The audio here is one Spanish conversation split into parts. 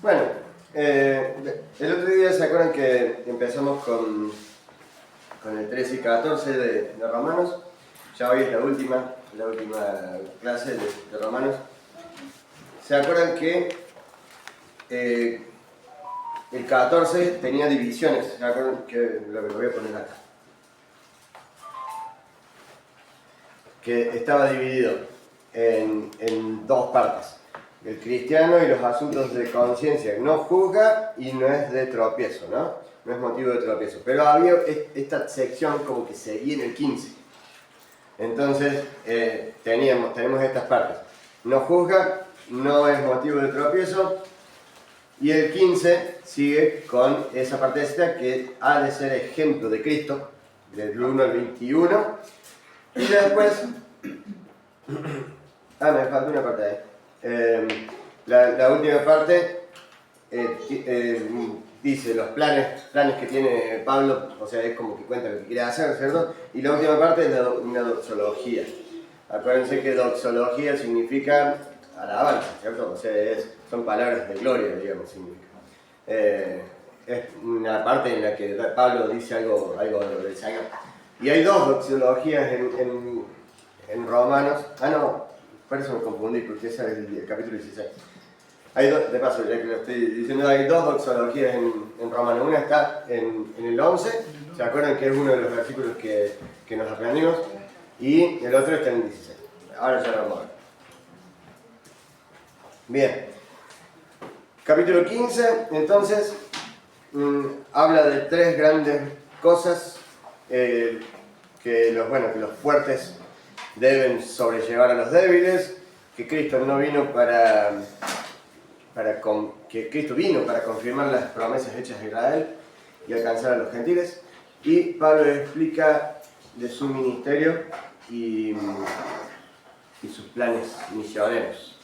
Bueno, el otro día se acuerdan que empezamos con el 13 y 14 de Romanos. Ya hoy es la última clase de Romanos. ¿Se acuerdan que el 14 tenía divisiones? ¿Se acuerdan que lo voy a poner acá? Que estaba dividido en dos partes. El cristiano y los asuntos de conciencia no juzga y no es de tropiezo, ¿no? No es motivo de tropiezo. Pero había esta sección como que seguía en el 15. Entonces tenemos estas partes. No juzga, no es motivo de tropiezo. Y el 15 sigue con esa parte esta que ha de ser ejemplo de Cristo, del 1 al 21. Y después... me falta una parte ahí. La última parte dice los planes que tiene Pablo, o sea, es como que cuenta lo que quiere hacer, ¿cierto? Y la última parte es una doxología. Acuérdense que doxología significa alabanza, ¿cierto? O sea, son palabras de gloria, digamos, significa. Es una parte en la que Pablo dice algo del Señor. Y hay dos doxologías en Romanos. Por eso me confundí, porque ese es el capítulo 16. De paso, ya que lo estoy diciendo, hay dos doxologías en Romanos. Una está en el 11, ¿se acuerdan que es uno de los versículos que nos aprendimos? Y el otro está en el 16. Ahora ya lo vamos a ver. Bien. Capítulo 15, entonces, habla de tres grandes cosas que los fuertes deben sobrellevar a los débiles, que Cristo no vino que Cristo vino para confirmar las promesas hechas a Israel y alcanzar a los gentiles. Y Pablo explica de su ministerio y sus planes misioneros.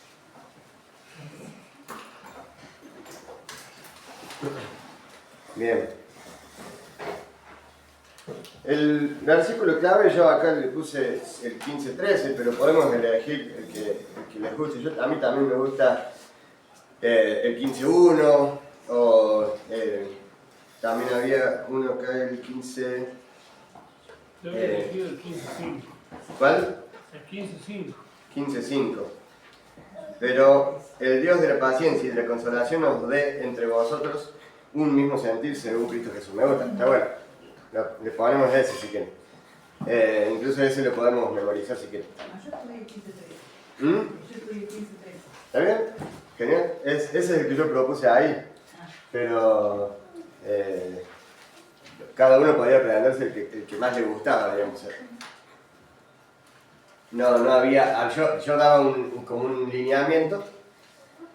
Bien. El versículo clave yo acá le puse el 15-13, pero podemos elegir el que les guste. A mí también me gusta el 15-1, o también había uno acá, el 15... Yo había elegido el 15-5. ¿Cuál? El 15-5. 15-5. Pero el Dios de la paciencia y de la consolación os dé entre vosotros un mismo sentir según Cristo Jesús. Me gusta, está bueno. Le ponemos ese si quieren. Incluso ese lo podemos memorizar si quieren. Yo estudié 15-3. ¿Mm? Yo estudié 15-3. ¿Está bien? Genial. Ese es el que yo propuse ahí. Pero cada uno podía aprenderse el que más le gustaba, digamos. No había... Yo daba como un lineamiento,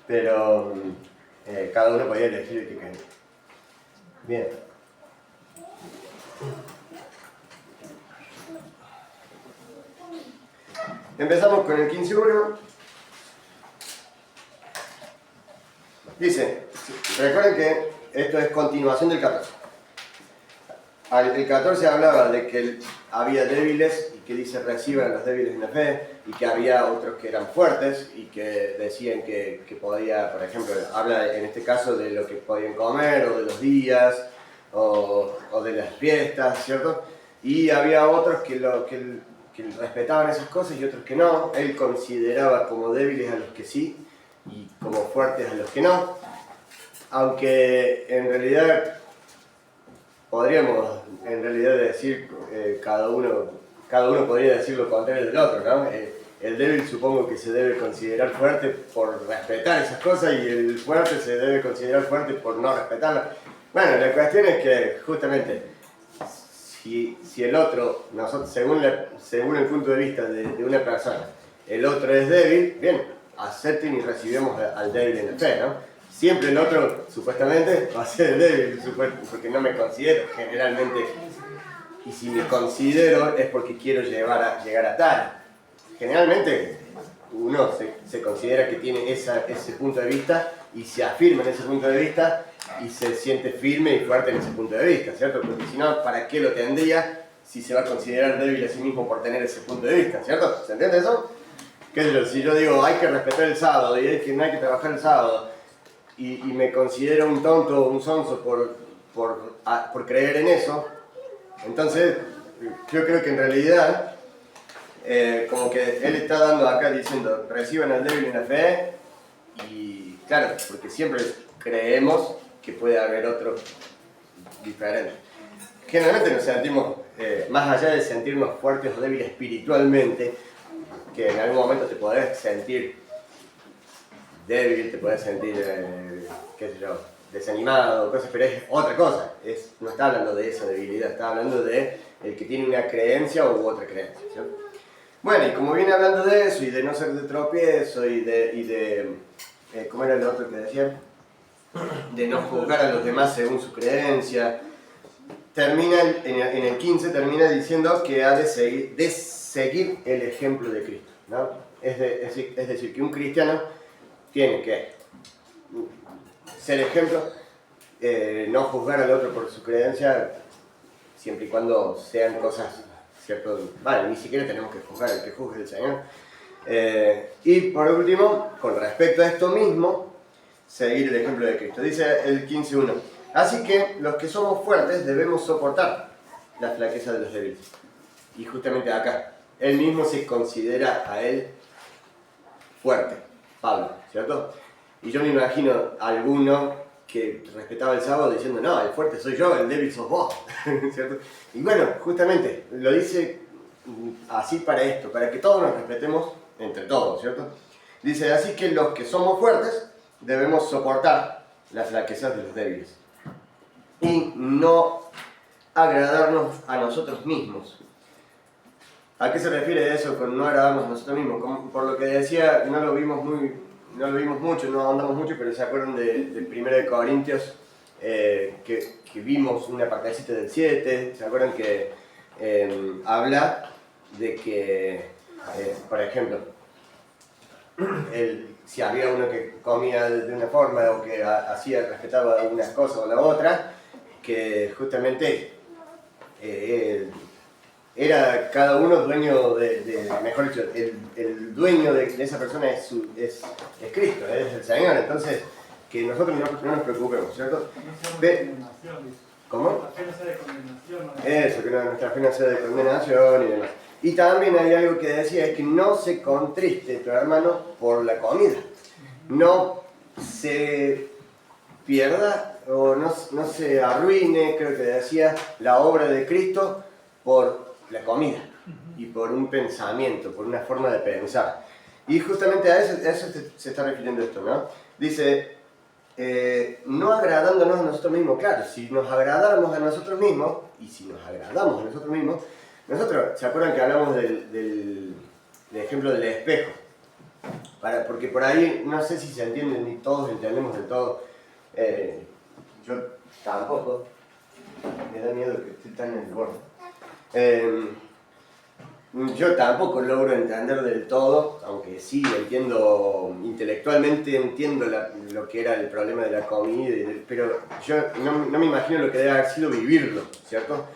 pero cada uno podía elegir el que quería. Bien. Empezamos con el 15.1. Dice, recuerden que esto es continuación del 14. El 14 hablaba de que había débiles y que dice reciban a los débiles en la fe, y que había otros que eran fuertes y que decían que podía, por ejemplo, habla en este caso de lo que podían comer o de los días o de las fiestas, ¿cierto? Y había otros que respetaban esas cosas y otros que no. Él consideraba como débiles a los que sí y como fuertes a los que no, aunque en realidad podríamos decir cada uno podría decir lo contrario del otro, ¿no? El débil supongo que se debe considerar fuerte por respetar esas cosas y el fuerte se debe considerar fuerte por no respetarlas. Bueno, la cuestión es que justamente si el otro, según el punto de vista de una persona, el otro es débil, bien, acepten y recibimos al débil en la fe, ¿no? Siempre el otro, supuestamente, va a ser el débil, porque no me considero generalmente, y si me considero es porque quiero llegar a tal. Generalmente uno se considera que tiene ese punto de vista y se afirma en ese punto de vista y se siente firme y fuerte en ese punto de vista, ¿cierto? Porque si no, ¿para qué lo tendría si se va a considerar débil a sí mismo por tener ese punto de vista, ¿cierto? ¿Se entiende eso? ¿Qué es lo? Si yo digo hay que respetar el sábado y es que no hay que trabajar el sábado, y me considero un tonto, un sonso por creer en eso, entonces yo creo que en realidad, como que él está dando acá diciendo, reciban al débil en la fe, y claro, porque siempre creemos que puede haber otro diferente. Generalmente nos sentimos, más allá de sentirnos fuertes o débiles espiritualmente, que en algún momento te podés sentir débil, te podés sentir, qué sé yo, desanimado, cosas, pero es otra cosa, no está hablando de esa debilidad, está hablando de el que tiene una creencia u otra creencia, ¿cierto? Bueno, y como viene hablando de eso, y de no ser de tropiezo, y de ¿cómo era el otro que decía? De no juzgar a los demás según su creencia, termina en el 15, termina diciendo que ha de seguir el ejemplo de Cristo, ¿no? Es decir, que un cristiano tiene que ser ejemplo, no juzgar al otro por su creencia, siempre y cuando sean cosas, ¿cierto? Vale, ni siquiera tenemos que juzgar, el que juzgue es el Señor. Y por último, con respecto a esto mismo, seguir el ejemplo de Cristo. Dice el 15.1. Así que los que somos fuertes debemos soportar la flaqueza de los débiles. Y justamente acá, él mismo se considera a él fuerte, Pablo, ¿cierto? Y yo me imagino a alguno que respetaba el sábado diciendo, no, el fuerte soy yo, el débil sos vos, ¿cierto? Y bueno, justamente lo dice así para esto, para que todos nos respetemos entre todos, ¿cierto? Dice, así que los que somos fuertes debemos soportar las flaquezas de los débiles y no agradarnos a nosotros mismos. ¿A qué se refiere eso con no agradarnos a nosotros mismos? Como por lo que decía, no lo vimos mucho, no ahondamos mucho, pero se acuerdan de 1 de Corintios, que vimos una partecita del 7, se acuerdan que habla de que, por ejemplo, si había uno que comía de una forma o que respetaba algunas cosas o la otra, que justamente era cada uno dueño mejor dicho, el dueño de esa persona es Cristo, es el Señor, entonces que nosotros no nos preocupemos, ¿cierto? ¿Cómo? Eso, que nuestra fe no sea de condenación y demás. Y también hay algo que decía, es que no se contriste tu hermano por la comida, no se pierda o no se arruine, creo que decía, la obra de Cristo por la comida y por un pensamiento, por una forma de pensar. Y justamente a eso se está refiriendo esto, ¿no? Dice, no agradándonos a nosotros mismos. Claro, si nos agradáramos a nosotros mismos, y si nos agradamos a nosotros mismos, nosotros, ¿se acuerdan que hablamos del ejemplo del espejo? Porque por ahí, no sé si se entiende, ni todos entendemos del todo. Yo tampoco, me da miedo que esté tan en el borde. Yo tampoco logro entender del todo, aunque sí entiendo, intelectualmente entiendo lo que era el problema de la comida, pero yo no me imagino lo que debe haber sido vivirlo, ¿cierto?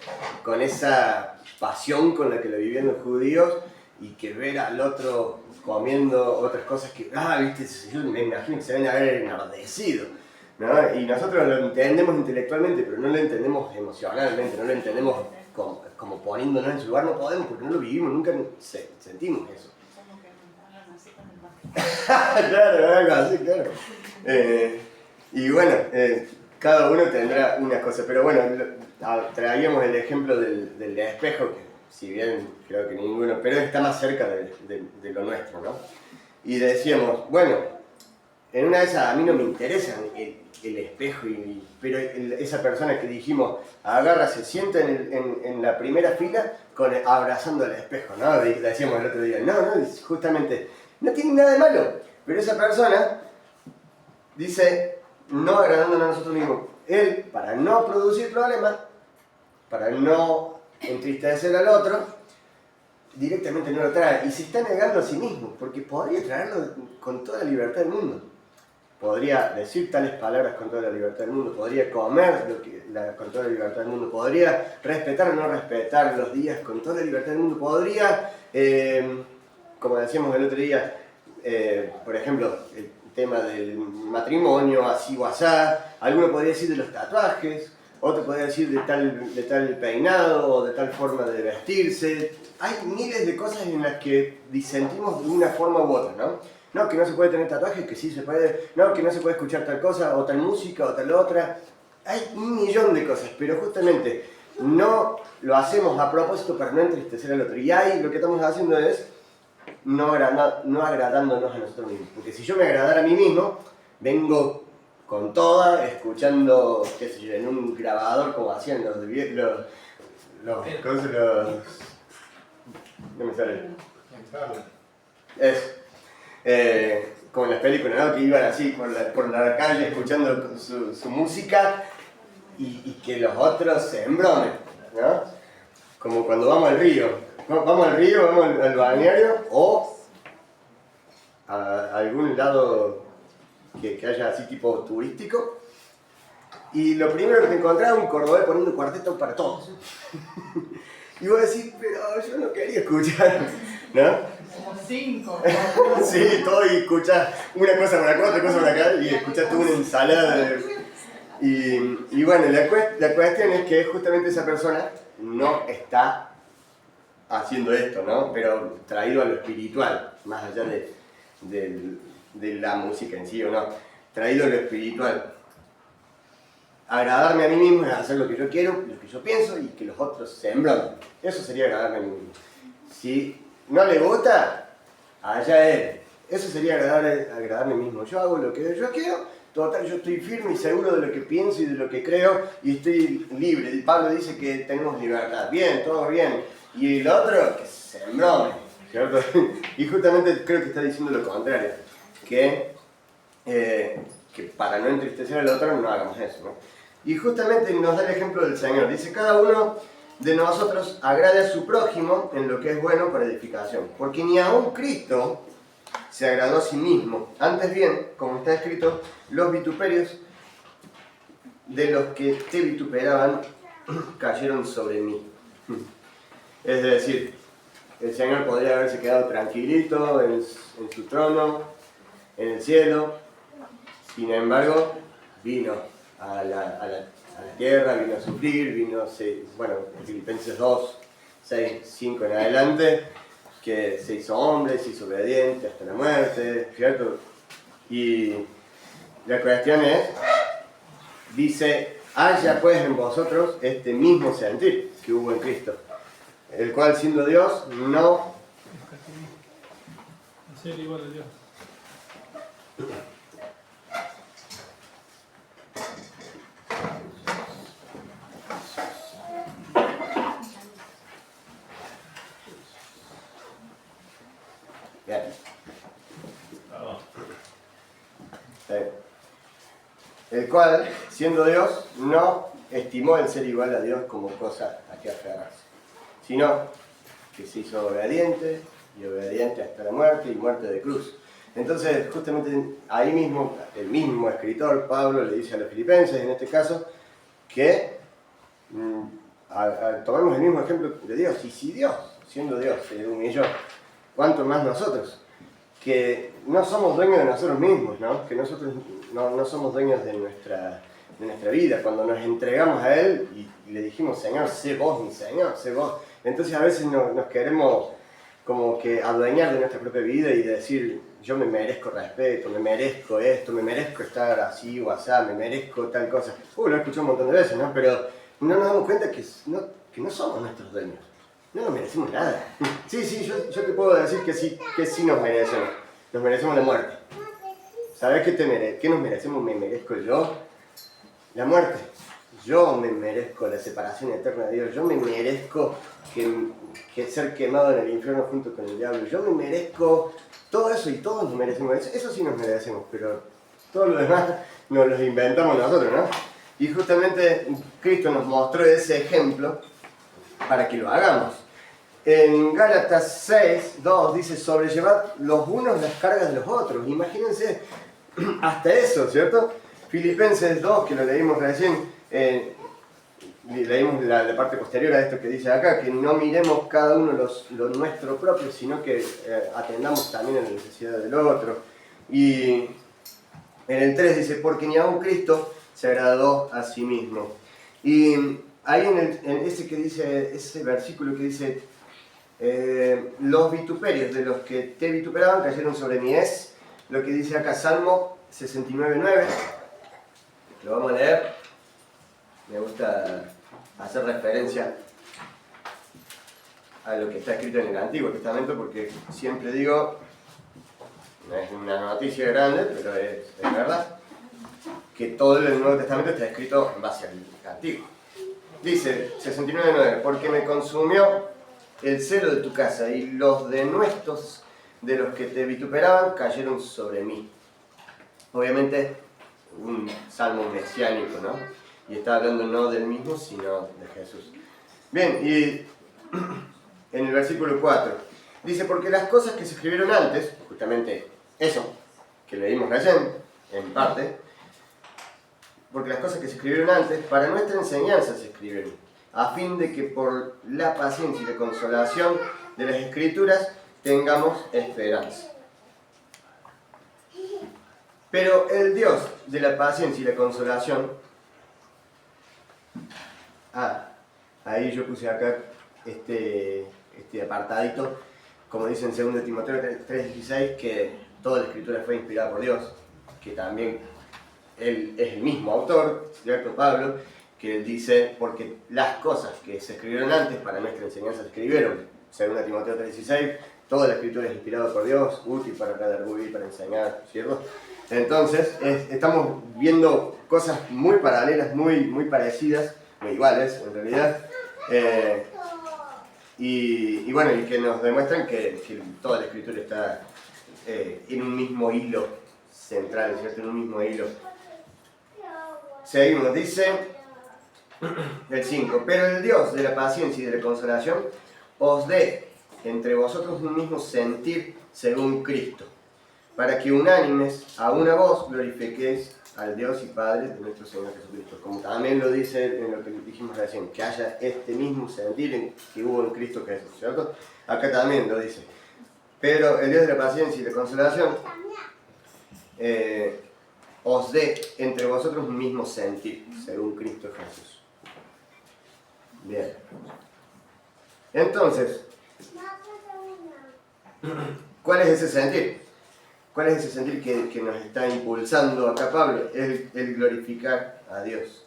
Con esa pasión con la que lo vivían los judíos y que ver al otro comiendo otras cosas que, viste, yo me imagino que se deben haber enardecido, ¿no? Y nosotros lo entendemos intelectualmente, pero no lo entendemos emocionalmente, no lo entendemos como poniéndonos en su lugar, no podemos porque no lo vivimos, nunca sentimos eso. Claro, algo así, claro. Y bueno, cada uno tendrá una cosa, pero bueno, traíamos el ejemplo del espejo, que si bien creo que ninguno, pero está más cerca de lo nuestro, ¿no? Y decíamos, bueno, en una de esas a mí no me interesa el espejo, pero esa persona que dijimos, agarra, se sienta en la primera fila abrazando el espejo, ¿no? Decíamos el otro día, no, justamente, no tiene nada de malo, pero esa persona dice, no agradándonos a nosotros mismos. Él, para no producir problemas, para no entristecer al otro, directamente no lo trae y se está negando a sí mismo, porque podría traerlo con toda la libertad del mundo. Podría decir tales palabras con toda la libertad del mundo, podría comer con toda la libertad del mundo, podría respetar o no respetar los días con toda la libertad del mundo, podría, como decíamos el otro día, por ejemplo, tema del matrimonio, así o asá. Alguno podría decir de los tatuajes, otro podría decir de tal peinado o de tal forma de vestirse. Hay miles de cosas en las que disentimos de una forma u otra, ¿no? No, que no se puede tener tatuajes, que sí se puede. No, que no se puede escuchar tal cosa, o tal música, o tal otra. Hay un millón de cosas, pero justamente no lo hacemos a propósito para no entristecer al otro. Y ahí lo que estamos haciendo es no agradándonos a nosotros mismos. Porque si yo me agradara a mí mismo, vengo con toda, escuchando, qué sé yo, en un grabador como hacían no me sale. Es como en las películas, ¿no? Que iban así por la calle escuchando su música y que los otros se embromen, ¿no? Como cuando vamos al río. Vamos al río, vamos al balneario o a algún lado que haya así tipo turístico. Y lo primero que te encontrás es un cordobés poniendo cuarteto para todos. Y vos decís, pero yo no quería escuchar, ¿no? Como 5. Sí, todo y escuchás una cosa por acá, otra cosa por acá y escuchás toda una ensalada. Y bueno, la cuestión es que justamente esa persona no está haciendo esto, ¿no? Pero traído a lo espiritual, más allá de la música en sí o no. Traído a lo espiritual. Agradarme a mí mismo es hacer lo que yo quiero, lo que yo pienso y que los otros se embromen. Eso sería agradarme a mí mismo. Si no le gusta, allá él. Eso sería agradarme a mí mismo. Yo hago lo que yo quiero, total, yo estoy firme y seguro de lo que pienso y de lo que creo y estoy libre. Y Pablo dice que tenemos libertad. Bien, todo bien. Y el otro, que se embrome, ¿cierto? Y justamente creo que está diciendo lo contrario. Que para no entristecer al otro no hagamos eso, ¿no? Y justamente nos da el ejemplo del Señor. Dice, cada uno de nosotros agrade a su prójimo en lo que es bueno para edificación. Porque ni aun Cristo se agradó a sí mismo. Antes bien, como está escrito, los vituperios de los que te vituperaban cayeron sobre mí. Es decir, el Señor podría haberse quedado tranquilito en su trono, en el cielo. Sin embargo, vino a la tierra, vino a sufrir, bueno, en Filipenses 2, 6, 5 en adelante, que se hizo hombre, se hizo obediente hasta la muerte, ¿cierto? Y la cuestión es, dice, haya pues en vosotros este mismo sentir que hubo en Cristo, el cual siendo Dios no... Ser igual a Dios. Bien. El cual, siendo Dios, no estimó el ser igual a Dios como cosa a que aferrarse, sino que se hizo obediente y obediente hasta la muerte y muerte de cruz. Entonces, justamente ahí mismo, el mismo escritor, Pablo, le dice a los filipenses, en este caso, que tomemos el mismo ejemplo de Dios. Y si Dios, siendo Dios, se humilló, ¿cuánto más nosotros? Que no somos dueños de nosotros mismos, ¿no? Que nosotros no somos dueños de nuestra vida. Cuando nos entregamos a Él y le dijimos, Señor, sé vos, mi Señor, sé vos. Entonces a veces nos queremos como que adueñar de nuestra propia vida y decir, yo me merezco respeto, me merezco esto, me merezco estar así o así, me merezco tal cosa. Lo he escuchado un montón de veces, ¿no? Pero no nos damos cuenta que no somos nuestros dueños. No nos merecemos nada. Sí, yo te puedo decir que sí nos merecemos. Nos merecemos la muerte. ¿Sabes qué nos merecemos? Me merezco yo la muerte. Yo me merezco la separación eterna de Dios. Yo me merezco que ser quemado en el infierno junto con el diablo. Yo me merezco todo eso y todos nos merecemos. Eso sí nos merecemos, pero todo lo demás nos lo inventamos nosotros, ¿no? Y justamente Cristo nos mostró ese ejemplo para que lo hagamos. En Gálatas 6, 2 dice, sobrellevad los unos las cargas de los otros. Imagínense hasta eso, ¿cierto? Filipenses 2, que lo leímos recién, leímos la parte posterior a esto que dice acá, que no miremos cada uno lo nuestro propio, sino que atendamos también a la necesidad del otro. Y En el 3 dice, porque ni aun Cristo se agradó a sí mismo. Y ahí en ese que dice, ese versículo que dice, los vituperios de los que te vituperaban cayeron sobre mí, es lo que dice acá Salmo 69:9. Lo vamos a leer. Me gusta hacer referencia a lo que está escrito en el Antiguo Testamento, porque siempre digo, no es una noticia grande, pero es verdad, que todo el Nuevo Testamento está escrito en base al Antiguo. Dice 69:9, porque me consumió el celo de tu casa y los denuestos de los que te vituperaban cayeron sobre mí. Obviamente un salmo mesiánico, ¿no? Y está hablando no del mismo, sino de Jesús. Bien, y en el versículo 4 dice, porque las cosas que se escribieron antes, justamente eso que leímos recién, en parte, porque las cosas que se escribieron antes, para nuestra enseñanza se escribieron, a fin de que por la paciencia y la consolación de las Escrituras tengamos esperanza. Pero el Dios de la paciencia y la consolación, ahí yo puse acá este apartadito, como dice en 2 Timoteo 3:16, que toda la Escritura fue inspirada por Dios, que también él es el mismo autor, ¿cierto? Pablo, que él dice, porque las cosas que se escribieron antes para nuestra enseñanza se escribieron. 2 Timoteo 3:16, toda la Escritura es inspirada por Dios, útil para redarguir, para enseñar, ¿cierto? Entonces, estamos viendo cosas muy paralelas, muy parecidas, muy iguales en realidad, y bueno, y que nos demuestran que toda la Escritura está en un mismo hilo central, ¿cierto? En un mismo hilo. Seguimos, dice el 5, pero el Dios de la paciencia y de la consolación os dé entre vosotros un mismo sentir según Cristo, para que unánimes a una voz glorifiquéis al Dios y Padre de nuestro Señor Jesucristo. Como también lo dice en lo que dijimos recién, que haya este mismo sentir que hubo en Cristo Jesús, ¿cierto? Acá también lo dice. Pero el Dios de la paciencia y la consolación os dé entre vosotros un mismo sentir, según Cristo Jesús. Bien. Entonces, ¿cuál es ese sentir? ¿Cuál es ese sentir que nos está impulsando acá Pablo? El glorificar a Dios.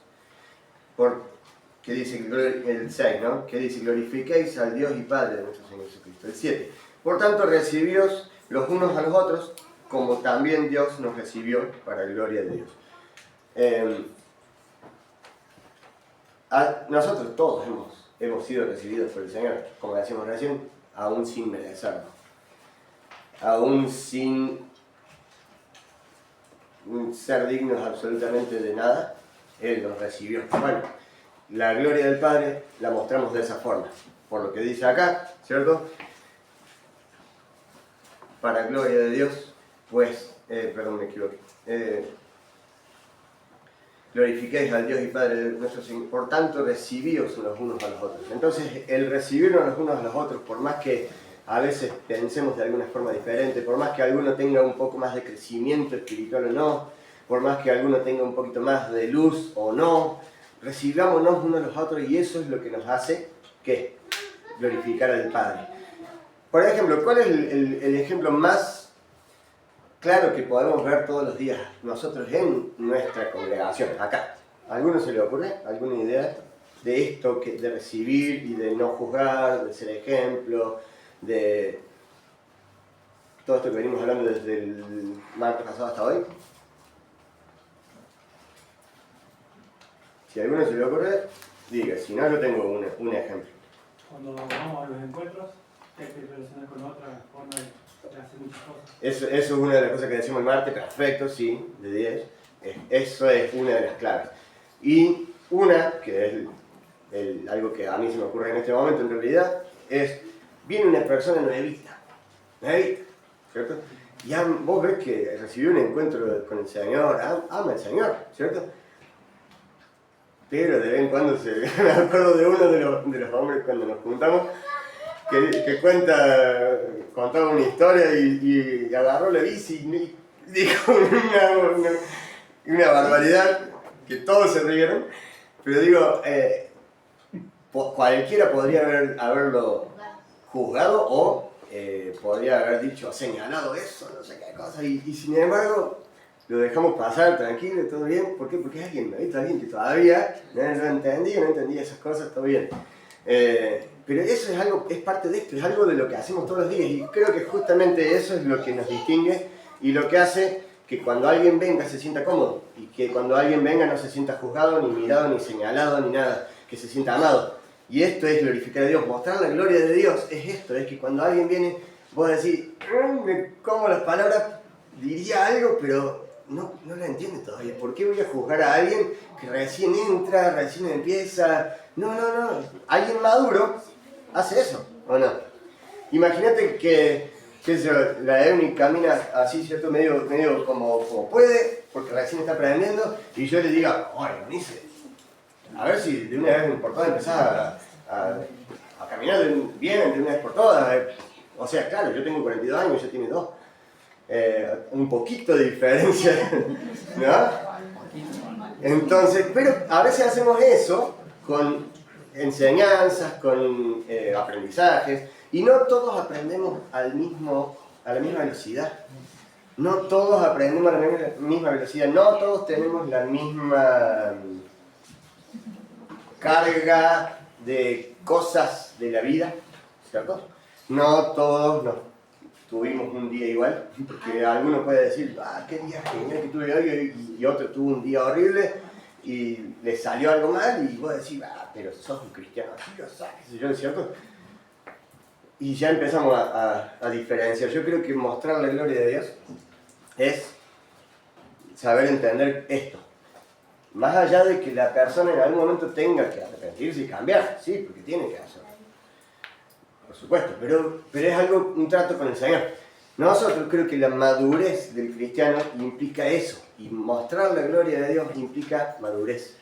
¿Qué dice el 6, ¿no? ¿Qué dice? Glorifiquéis al Dios y Padre de nuestro Señor Jesucristo. El 7. Por tanto, recibíos los unos a los otros, como también Dios nos recibió para la gloria de Dios. Nosotros todos hemos sido recibidos por el Señor, como decíamos recién, aún sin merecerlo. Aún sin ser dignos absolutamente de nada, Él nos recibió. Bueno, la gloria del Padre la mostramos de esa forma, por lo que dice acá, ¿cierto? Para gloria de Dios, pues, perdón, me equivoqué. Glorifiquéis al Dios y Padre de nuestro Señor, por tanto recibíos los unos a los otros. Entonces, el recibirnos los unos a los otros, por más que a veces pensemos de alguna forma diferente, por más que alguno tenga un poco más de crecimiento espiritual o no, por más que alguno tenga un poquito más de luz o no, recibámonos unos a los otros y eso es lo que nos hace, ¿qué? Glorificar al Padre. Por ejemplo, ¿cuál es el ejemplo más claro que podemos ver todos los días nosotros en nuestra congregación, acá? ¿A alguno se le ocurre alguna idea de esto, de recibir y de no juzgar, de ser ejemplo, de todo esto que venimos hablando desde el martes pasado hasta hoy? Si a alguno se le ocurre, diga, si no, yo tengo un ejemplo. Cuando vamos a los encuentros, hay que relacionar con otra forma de hacer muchas cosas. Eso es una de las cosas que decimos el martes, perfecto, sí, de 10. Eso es una de las claves. Y una, que es algo que a mí se me ocurre en este momento en realidad, es, viene una persona nuevita, ¿cierto? Y vos ves que recibió un encuentro con el Señor, ama al Señor, ¿cierto? Pero de vez en cuando me acuerdo de uno de los hombres cuando nos juntamos, que contaba una historia y agarró la bici dijo una barbaridad que todos se rieron, pero digo, cualquiera podría haberlo juzgado o podría haber dicho, señalado eso, no sé qué cosa, y sin embargo lo dejamos pasar tranquilo, todo bien. ¿Por qué? Porque es alguien que todavía no entendía esas cosas, todo bien. Pero eso es algo, es parte de esto, es algo de lo que hacemos todos los días, y creo que justamente eso es lo que nos distingue y lo que hace que cuando alguien venga se sienta cómodo, y que cuando alguien venga no se sienta juzgado, ni mirado, ni señalado, ni nada, que se sienta amado. Y esto es glorificar a Dios, mostrar la gloria de Dios, es esto, es que cuando alguien viene, vos decís, me como las palabras, diría algo, pero no la entiende todavía. ¿Por qué voy a juzgar a alguien que recién entra, recién empieza? No. Alguien maduro hace eso, ¿o no? Imagínate que la Euni camina así, ¿cierto? Medio como puede, porque recién está aprendiendo, y yo le diga, oye, Eunice, a ver si de una vez por todas empezás a caminar bien de una vez por todas. O sea, claro, yo tengo 42 años, ella tiene 2. Un poquito de diferencia, ¿no? Entonces, pero a veces hacemos eso con enseñanzas, con aprendizajes, y no todos aprendemos a la misma velocidad. No todos aprendemos a la misma velocidad, no todos tenemos la misma carga de cosas de la vida, ¿cierto? No todos tuvimos un día igual, porque alguno puede decir, qué día genial que tuve hoy, y otro tuvo un día horrible y le salió algo mal, y vos decís, pero sos un cristiano, qué sé yo, ¿cierto? Y ya empezamos a diferenciar. Yo creo que mostrar la gloria de Dios es saber entender esto. Más allá de que la persona en algún momento tenga que arrepentirse y cambiar, sí, porque tiene que hacerlo, por supuesto, pero es algo, un trato con el Señor. Nosotros creo que la madurez del cristiano implica eso, y mostrar la gloria de Dios implica madurez.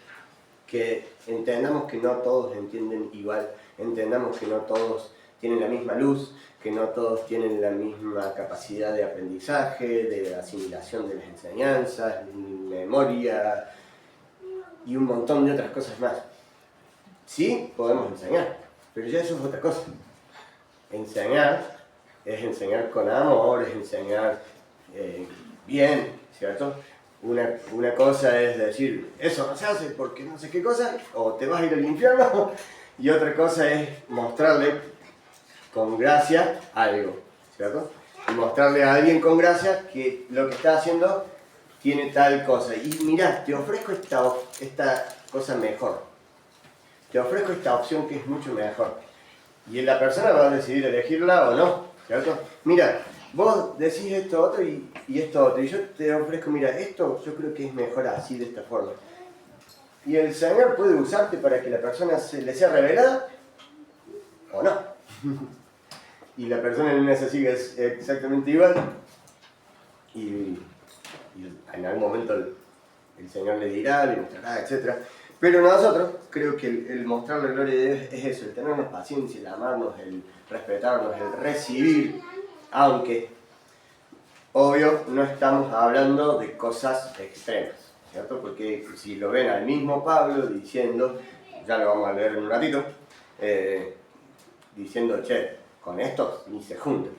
Que entendamos que no todos entienden igual, entendamos que no todos tienen la misma luz, que no todos tienen la misma capacidad de aprendizaje, de asimilación de las enseñanzas, memoria y un montón de otras cosas más. Sí, podemos enseñar, pero ya eso es otra cosa. Enseñar es enseñar con amor, es enseñar bien, ¿cierto? Una cosa es decir, eso no se hace porque no sé qué cosa, o te vas a ir al infierno, y otra cosa es mostrarle con gracia algo, ¿cierto? Y mostrarle a alguien con gracia que lo que está haciendo tiene tal cosa. Y mirá, te ofrezco esta cosa mejor. Te ofrezco esta opción que es mucho mejor. Y la persona va a decidir elegirla o no, ¿cierto? Mira, vos decís esto otro y esto otro. Y yo te ofrezco, mira, esto yo creo que es mejor así, de esta forma. Y el Señor puede usarte para que la persona le sea revelada o no. Y la persona en esa sigue exactamente igual. Y en algún momento el Señor le dirá, le mostrará, etc. Pero nosotros, creo que el mostrar la gloria de Dios es eso, el tenernos paciencia, el amarnos, el respetarnos, el recibir, aunque, obvio, no estamos hablando de cosas extremas, ¿cierto? Porque si lo ven al mismo Pablo diciendo, ya lo vamos a leer en un ratito, diciendo, che, con estos ni se juntan,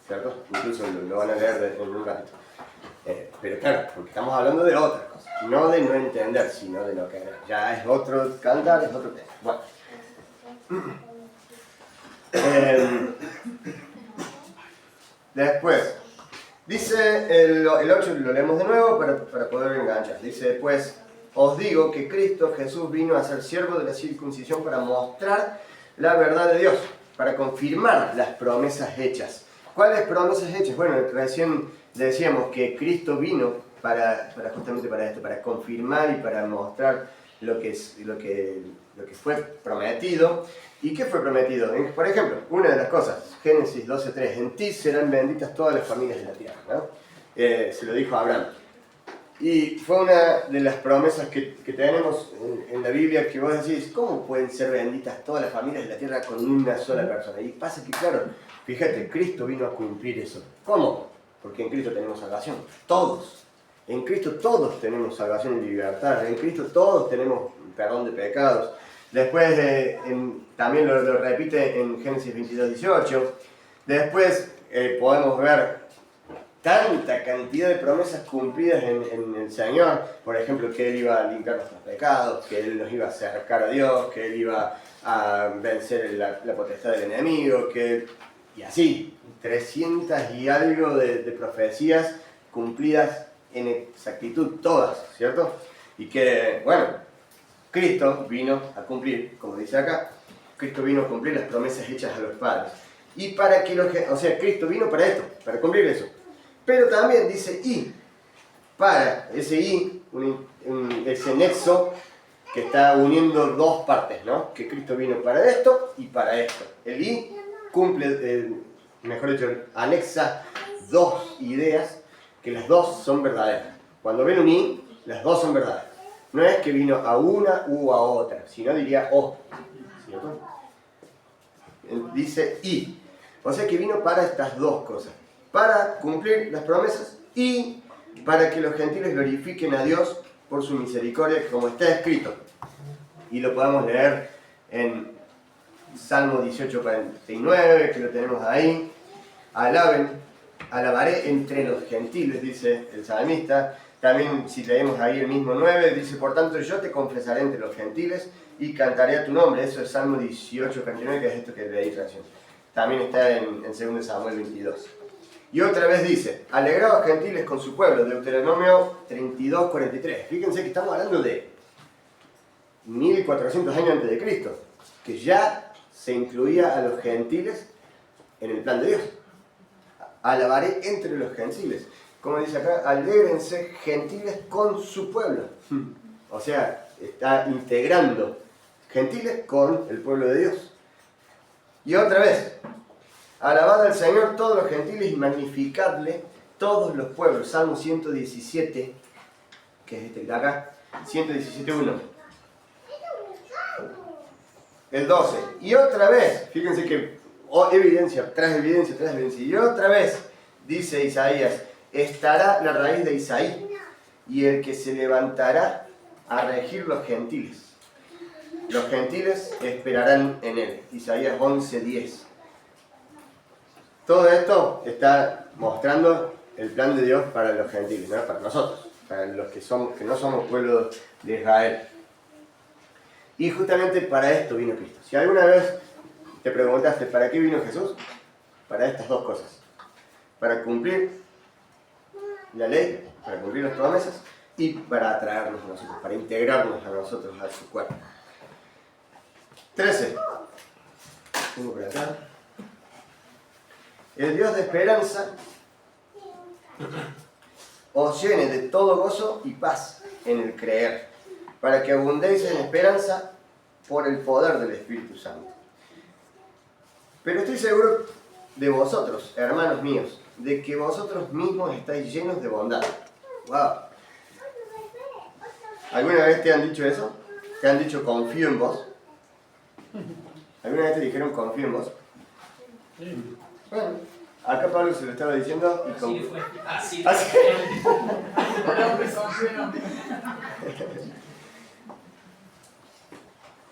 ¿cierto? Incluso lo van a leer en un ratito. Pero claro, porque estamos hablando de otras cosas, no de no entender, sino de no querer. Ya es otro cantar, es otro tema. Bueno. Después, dice el 8, lo leemos de nuevo para poder enganchar. Dice, pues, os digo que Cristo Jesús vino a ser siervo de la circuncisión para mostrar la verdad de Dios, para confirmar las promesas hechas. ¿Cuáles promesas hechas? Bueno, recién decíamos que Cristo vino justamente para esto, para confirmar y para mostrar lo que fue prometido. ¿Y qué fue prometido? Por ejemplo, una de las cosas, Génesis 12:3, en ti serán benditas todas las familias de la tierra, ¿no? Se lo dijo a Abraham. Y fue una de las promesas que tenemos en la Biblia, que vos decís, ¿cómo pueden ser benditas todas las familias de la tierra con una sola persona? Y pasa que, claro, fíjate, Cristo vino a cumplir eso. ¿Cómo? porque en Cristo tenemos salvación. Todos. En Cristo todos tenemos salvación y libertad. En Cristo todos tenemos perdón de pecados. Después también lo repite en Génesis 22:18. Después podemos ver tanta cantidad de promesas cumplidas en el Señor. Por ejemplo, que Él iba a limpiar nuestros pecados, que Él nos iba a acercar a Dios, que Él iba a vencer la potestad del enemigo, y así, 300 y algo de profecías cumplidas en exactitud, todas, ¿cierto? Y que, bueno, Cristo vino a cumplir, como dice acá, Cristo vino a cumplir las promesas hechas a los padres. Y para que Cristo vino para esto, para cumplir eso. Pero también dice y, para ese y, ese nexo que está uniendo dos partes, ¿no? Que Cristo vino para esto y para esto. El y cumple, mejor dicho, anexa dos ideas que las dos son verdaderas. Cuando ven un y, las dos son verdaderas. No es que vino a una u a otra, sino diría o. ¿Cierto? Dice y. O sea que vino para estas dos cosas. Para cumplir las promesas y para que los gentiles glorifiquen a Dios por su misericordia, como está escrito. Y lo podemos leer en Salmo 18:49, que lo tenemos ahí. Alabaré entre los gentiles, dice el salmista. También si leemos ahí el mismo 9, dice, por tanto yo te confesaré entre los gentiles y cantaré a tu nombre. Eso es Salmo 18:49, que es esto que leí recién. También está en 2 Samuel 22. Y otra vez dice, alegraos gentiles con su pueblo, Deuteronomio 32:43. Fíjense que estamos hablando de 1400 años antes de Cristo, que ya se incluía a los gentiles en el plan de Dios. Alabaré entre los gentiles. Como dice acá, alégrense gentiles con su pueblo. O sea, está integrando gentiles con el pueblo de Dios. Y otra vez, alabad al Señor todos los gentiles y magnificadle todos los pueblos. Salmo 117, que es este de acá, 117:1. El 12. Y otra vez, fíjense que evidencia tras evidencia tras evidencia. Y otra vez, dice Isaías, estará la raíz de Isaí y el que se levantará a regir los gentiles. Los gentiles esperarán en él. Isaías 11:10. Todo esto está mostrando el plan de Dios para los gentiles, ¿no? Para nosotros, para los que no somos pueblo de Israel. Y justamente para esto vino Cristo. Si alguna vez te preguntaste ¿para qué vino Jesús? Para estas dos cosas. Para cumplir la ley, para cumplir las promesas y para atraernos a nosotros, para integrarnos a nosotros, a su cuerpo. 13. Tengo por acá. El Dios de esperanza os llene de todo gozo y paz en el creer, para que abundéis en esperanza por el poder del Espíritu Santo. Pero estoy seguro de vosotros, hermanos míos, de que vosotros mismos estáis llenos de bondad. ¡Wow! ¿Alguna vez te han dicho eso? ¿Te han dicho confío en vos? ¿Alguna vez te dijeron confío en vos? Sí. Bueno, acá Pablo se lo estaba diciendo y Así fue. Así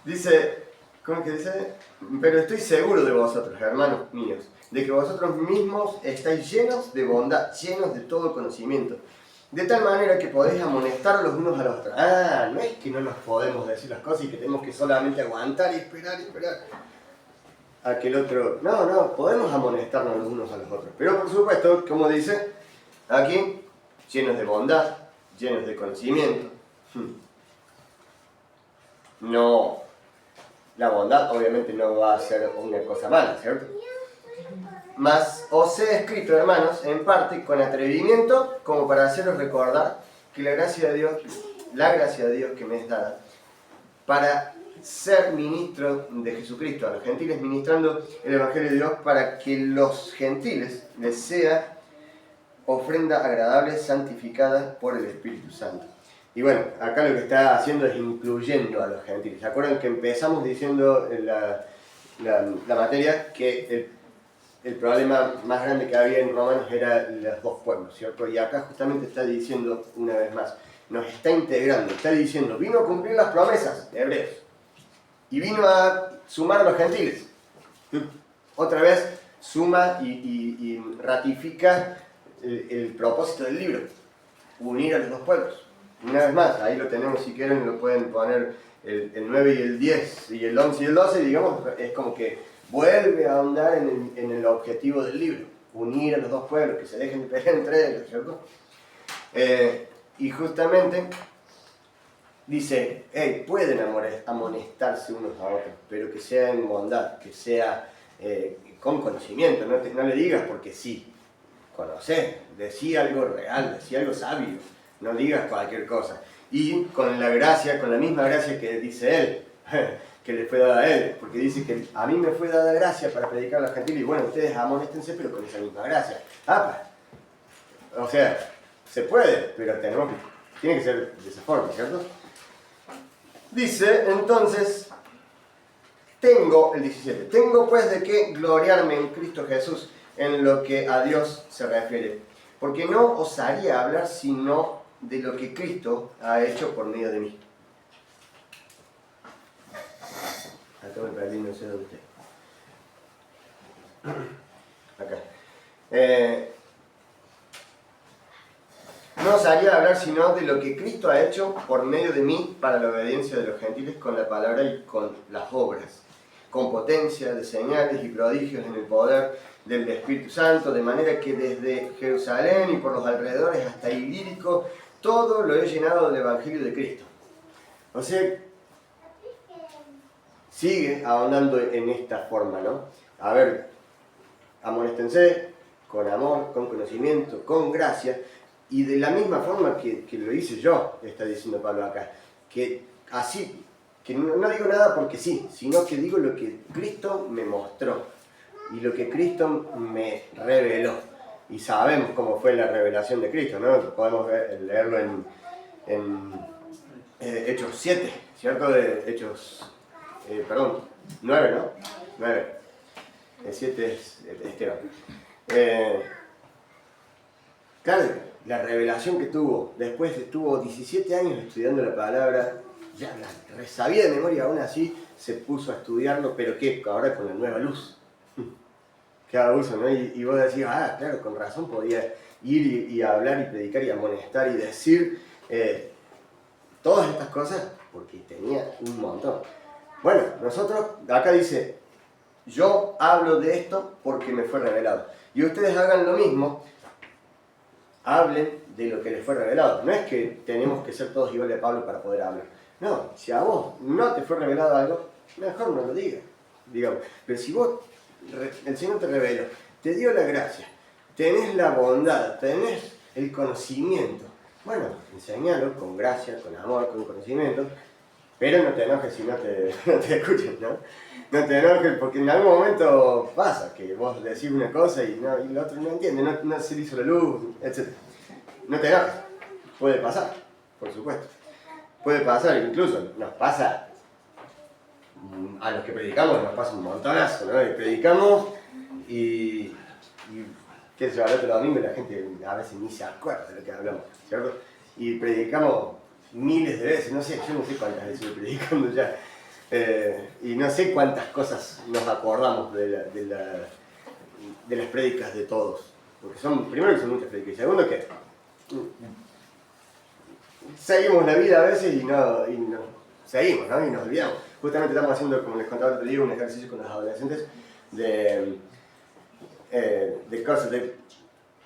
dice, ¿cómo que dice? Pero estoy seguro de vosotros, hermanos míos, de que vosotros mismos estáis llenos de bondad, llenos de todo conocimiento, de tal manera que podéis amonestar los unos a los otros. Ah, no es que no nos podemos decir las cosas y que tenemos que solamente aguantar y esperar a que el otro... No, podemos amonestarnos los unos a los otros. Pero por supuesto, como dice aquí, llenos de bondad, llenos de conocimiento. No, la bondad obviamente no va a ser una cosa mala, ¿cierto? Mas os he escrito, hermanos, en parte con atrevimiento, como para haceros recordar que la gracia de Dios que me es dada, para ser ministro de Jesucristo a los gentiles, ministrando el Evangelio de Dios para que los gentiles les sea ofrenda agradable, santificada por el Espíritu Santo. Y bueno, acá lo que está haciendo es incluyendo a los gentiles. ¿Se acuerdan que empezamos diciendo la materia que el problema más grande que había en Romanos era los dos pueblos, ¿cierto? Y acá justamente está diciendo una vez más, nos está integrando, está diciendo, vino a cumplir las promesas de Hebreos y vino a sumar a los gentiles. Otra vez suma y ratifica el propósito del libro, unir a los dos pueblos. Una vez más, ahí lo tenemos, si quieren lo pueden poner el 9 y el 10 y el 11 y el 12, digamos, es como que vuelve a ahondar en el objetivo del libro, unir a los dos pueblos, que se dejen de pelear entre ellos, ¿cierto? Y justamente dice, hey, pueden amonestarse unos a otros, pero que sea en bondad, que sea con conocimiento, no le digas porque sí, conocer, decir algo real, decir algo sabio, no digas cualquier cosa. Y con la gracia, con la misma gracia que dice él, que le fue dada a él, porque dice que a mí me fue dada gracia para predicar a los gentiles, y bueno, ustedes amonéstense, pero con esa misma gracia. O sea, se puede, pero tiene que ser de esa forma, ¿cierto? Dice, entonces, el 17, tengo pues de qué gloriarme en Cristo Jesús en lo que a Dios se refiere, porque no osaría hablar sino de lo que Cristo ha hecho por medio de mí. Acá me perdí, no sé dónde está. Acá. No osaría hablar sino de lo que Cristo ha hecho por medio de mí para la obediencia de los gentiles con la palabra y con las obras, con potencia de señales y prodigios en el poder del Espíritu Santo, de manera que desde Jerusalén y por los alrededores hasta Ilírico, todo lo he llenado del Evangelio de Cristo. O sea, sigue ahondando en esta forma, ¿no? A ver, amonéstense con amor, con conocimiento, con gracia, y de la misma forma que lo hice yo, está diciendo Pablo acá, que así, que no digo nada porque sí, sino que digo lo que Cristo me mostró y lo que Cristo me reveló. Y sabemos cómo fue la revelación de Cristo, ¿no? Podemos leerlo en Hechos 7, ¿cierto? Hechos, 9, ¿no? 9. El 7 es Esteban. Claro, la revelación que tuvo, después estuvo 17 años estudiando la palabra, ya la sabía de memoria, aún así se puso a estudiarlo, pero ¿qué? Ahora con la nueva luz. Qué abuso, ¿no? Y vos decís, claro, con razón podía ir y hablar y predicar y amonestar y decir todas estas cosas, porque tenía un montón. Bueno, nosotros, acá dice, yo hablo de esto porque me fue revelado. Y ustedes hagan lo mismo, hablen de lo que les fue revelado. No es que tenemos que ser todos iguales a Pablo para poder hablar. No, si a vos no te fue revelado algo, mejor no lo digas, digamos. Pero si vos, el Señor te reveló, te dio la gracia, tenés la bondad, tenés el conocimiento, bueno, enséñalo con gracia, con amor, con conocimiento, pero no te enojes si no te escuchan, ¿no? No te enojes porque en algún momento pasa que vos decís una cosa y el otro no entiende, no se le hizo la luz, etc. No te enojes, puede pasar, por supuesto. Puede pasar, incluso nos pasa, a los que predicamos nos pasa un montonazo, ¿no? Y predicamos y qué sé yo, al otro domingo la gente a veces ni se acuerda de lo que hablamos, ¿cierto? Y predicamos miles de veces, yo no sé cuántas veces estoy predicando ya, y no sé cuántas cosas nos acordamos de las prédicas de todos, porque primero que son muchas prédicas, y segundo que seguimos la vida a veces y no seguimos, ¿no? Y nos olvidamos. Justamente estamos haciendo, como les contaba el otro día, un ejercicio con los adolescentes de cosas, de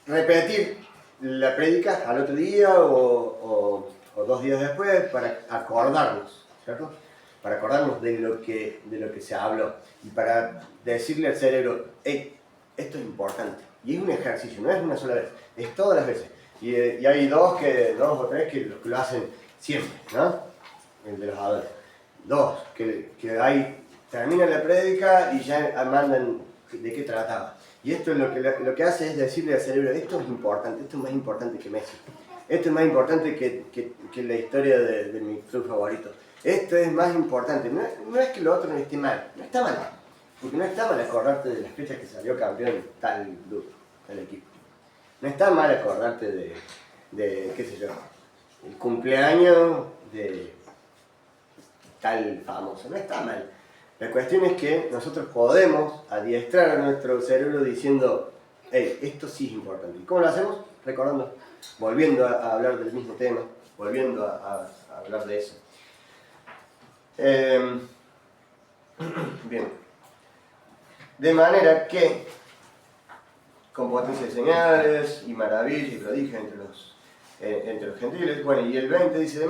repetir la prédica al otro día o 2 días después para acordarnos, ¿cierto? Para acordarnos de lo que se habló y para decirle al cerebro, hey, esto es importante. Y es un ejercicio, no es una sola vez, es todas las veces. Y hay 2 o 3 que lo hacen siempre, ¿no? El de los adolescentes. 2, que terminan la prédica y ya mandan de qué trataba. Y esto lo que hace es decirle al cerebro, esto es importante, esto es más importante que Messi. Esto es más importante que la historia de mi club favorito. Esto es más importante. No es que lo otro no esté mal, no está mal. Porque no está mal acordarte de las fechas que salió campeón tal grupo, tal equipo. No está mal acordarte de qué sé yo, el cumpleaños de tal famoso. No está mal. La cuestión es que nosotros podemos adiestrar a nuestro cerebro diciendo, hey, esto sí es importante. ¿Y cómo lo hacemos? Recordando, volviendo a hablar del mismo tema, volviendo a hablar de eso. Bien. De manera que, con potencia de señales y maravillas y prodigios entre los gentiles, bueno, y el 20 dice,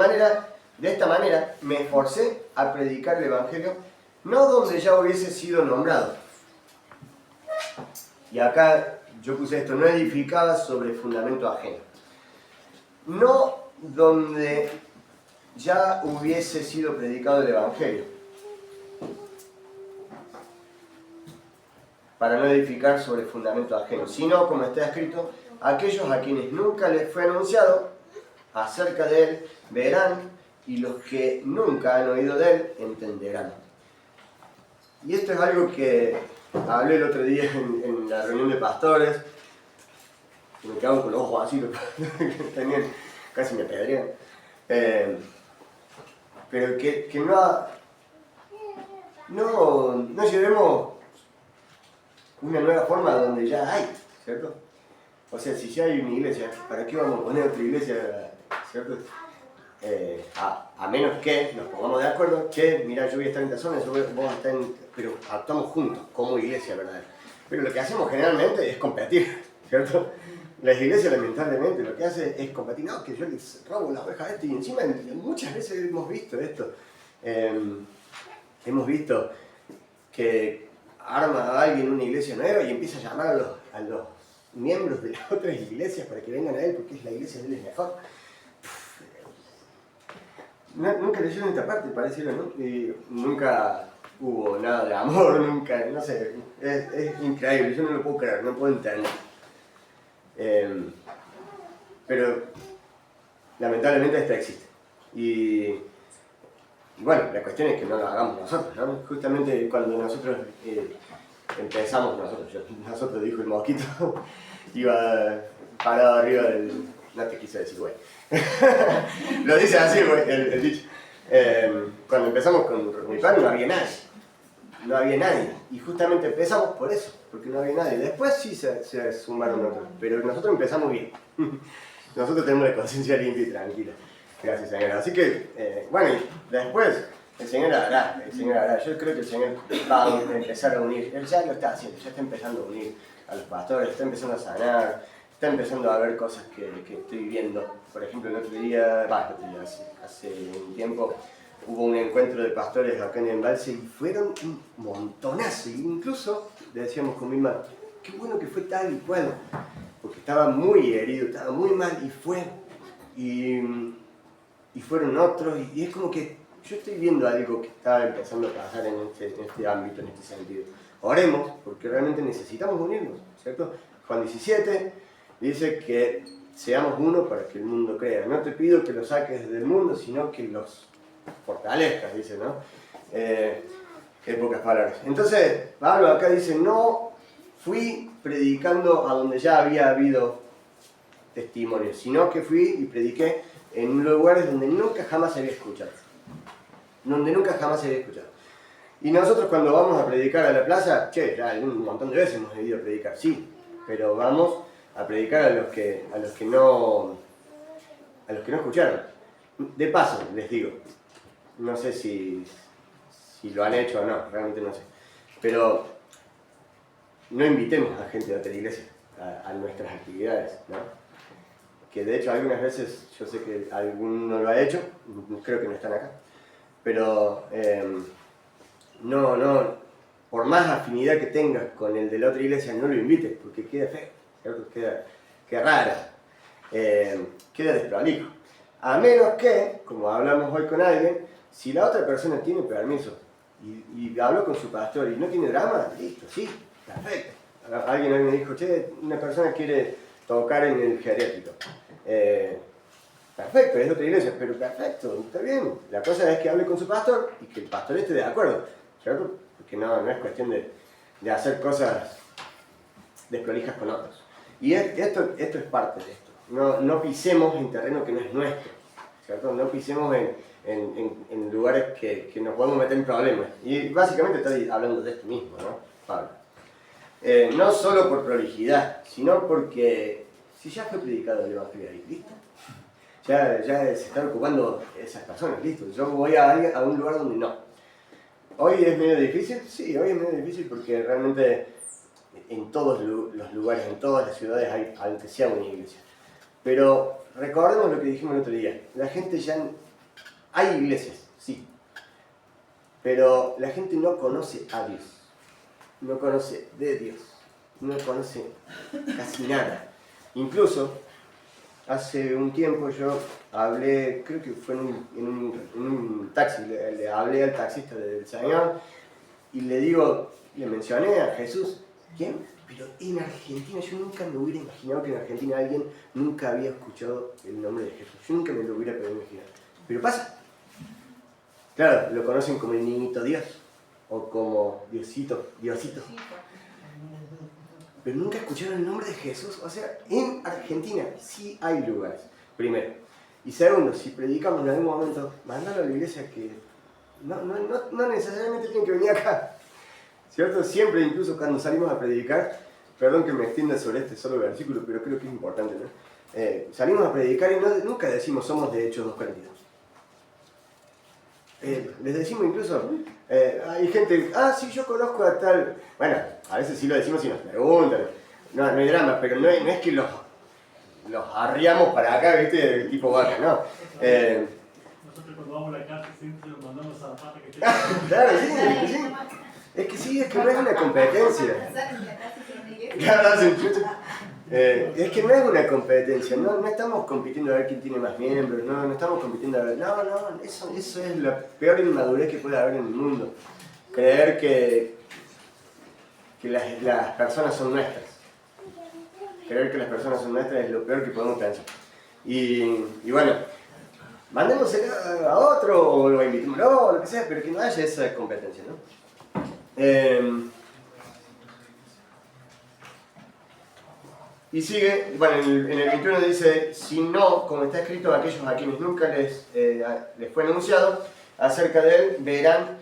de esta manera me esforcé a predicar el Evangelio, no donde ya hubiese sido nombrado. Y acá yo puse esto, no edificaba sobre fundamento ajeno. No donde ya hubiese sido predicado el Evangelio. Para no edificar sobre fundamento ajeno, sino, como está escrito, aquellos a quienes nunca les fue anunciado acerca de él verán, y los que nunca han oído de él entenderán. Y esto es algo que hablé el otro día en la reunión de pastores. Me quedaban con los ojos así, tenían, casi me apedrean. Pero que no llevemos una nueva forma donde ya hay, ¿cierto? O sea, si ya hay una iglesia, ¿para qué vamos a poner otra iglesia, ¿cierto? A menos que nos pongamos de acuerdo, que mira, yo voy a estar en esta zona, vos vas a estar en... Pero actuamos juntos, como iglesia, ¿verdad? Pero lo que hacemos generalmente es competir, ¿cierto? Las iglesias, lamentablemente, lo que hace es competir. No, que yo les robo la oveja a este, y encima muchas veces hemos visto esto. Hemos visto que arma a alguien una iglesia nueva y empieza a llamar a los miembros de las otras iglesias para que vengan a él porque es la iglesia de él es mejor. Nunca leyeron esta parte, pareciera, ¿no? Y nunca hubo nada de amor, nunca, no sé, es increíble, yo no lo puedo creer, no puedo entender. Pero lamentablemente esto existe. Y bueno, la cuestión es que no lo hagamos nosotros, ¿no? Justamente cuando nosotros empezamos, nosotros dijo el mosquito, iba parado arriba del... No te quise decir, güey. Lo dice así, güey, el dicho. Cuando empezamos con mi padre no había nadie. No había nadie. Y justamente empezamos por eso, porque no había nadie. Después sí se sumaron otros, pero nosotros empezamos bien. Nosotros tenemos la conciencia limpia y tranquila. Gracias, Señor. Así que, bueno, después el Señor hará. Yo creo que el Señor va a empezar a unir. Él ya lo está haciendo, ya está empezando a unir a los pastores, está empezando a sanar, está empezando a ver cosas que estoy viendo. Por ejemplo, el otro día, hace un tiempo, hubo un encuentro de pastores acá en Embalse y fueron un montonazo. Incluso decíamos con mi hermano, qué bueno que fue tal y cual, porque estaba muy herido, estaba muy mal y fue. Y fueron otros, y es como que yo estoy viendo algo que está empezando a pasar en este ámbito, en este sentido. Oremos, porque realmente necesitamos unirnos, ¿cierto? Juan 17 dice que seamos uno para que el mundo crea. No te pido que los saques del mundo, sino que los fortalezcas, dice, ¿no? Qué pocas palabras. Entonces, Pablo acá dice, no fui predicando a donde ya había habido testimonios, sino que fui y prediqué en lugares donde nunca jamás se había escuchado. Y nosotros cuando vamos a predicar a la plaza, ya un montón de veces hemos ido a predicar, sí, pero vamos a predicar a los que no escucharon. De paso, les digo, no sé si lo han hecho o no, realmente no sé, pero no invitemos a gente de otra iglesia a nuestras actividades, ¿no? Que de hecho algunas veces, yo sé que alguno lo ha hecho, creo que no están acá, pero no, por más afinidad que tengas con el de la otra iglesia, no lo invites, porque queda feo, ¿cierto? Queda raro, queda desprolijo. A menos que, como hablamos hoy con alguien, si la otra persona tiene permiso y habló con su pastor y no tiene drama, listo, sí, perfecto. Alguien hoy me dijo, una persona quiere tocar en el geriátrico. Perfecto, es otra iglesia, pero perfecto, está bien. La cosa es que hable con su pastor y que el pastor esté de acuerdo, ¿cierto? Porque no es cuestión de de hacer cosas desprolijas con otros. Y esto es parte de esto. No pisemos en terreno que no es nuestro, ¿cierto? No pisemos en lugares que nos podemos meter en problemas. Y básicamente estoy hablando de esto mismo, ¿no, Pablo? No solo por prolijidad, sino porque si ya fue predicado el Evangelio ahí, listo. Ya se están ocupando esas personas, listo. Yo voy a un lugar donde no. ¿Hoy es medio difícil? Sí, hoy es medio difícil porque realmente en todos los lugares, en todas las ciudades hay, aunque sea una iglesia. Pero recordemos lo que dijimos el otro día. La gente ya... Hay iglesias, sí. Pero la gente no conoce a Dios. No conoce de Dios. No conoce casi nada. Incluso, hace un tiempo yo hablé, creo que fue en un taxi, le hablé al taxista del Señor y le mencioné a Jesús. ¿Quién? Pero en Argentina, yo nunca me hubiera imaginado que en Argentina alguien nunca había escuchado el nombre de Jesús. Yo nunca me lo hubiera podido imaginar. Pero pasa. Claro, lo conocen como el niñito Dios o como Diosito. Pero nunca escucharon el nombre de Jesús. O sea, en Argentina sí hay lugares, primero. Y segundo, si predicamos en algún momento, mandalo a la iglesia que no necesariamente tienen que venir acá. ¿Cierto? Siempre, incluso cuando salimos a predicar, perdón que me extienda sobre este solo versículo, pero creo que es importante, ¿no? Salimos a predicar y nunca decimos somos de Hechos 2:42. Les decimos incluso, hay gente, sí, yo conozco a tal, bueno, a veces sí lo decimos y nos preguntan, no hay drama, pero no es que los arriamos para acá, ¿viste? Tipo vaca, ¿no? Nosotros cuando vamos a la casa siempre nos mandamos a la pata que Claro, sí. Es que no es una competencia. Es que no es una competencia, no estamos compitiendo a ver quién tiene más miembros, no estamos compitiendo a ver, eso es la peor inmadurez que puede haber en el mundo. Creer que las personas son nuestras. Creer que las personas son nuestras es lo peor que podemos pensar. Y bueno, mandémoselo a otro o lo invitémoslo o lo que sea, pero que no haya esa competencia, ¿no? Y sigue, bueno, en el 21 dice, si no, como está escrito, aquellos a quienes nunca les fue anunciado, acerca de él verán,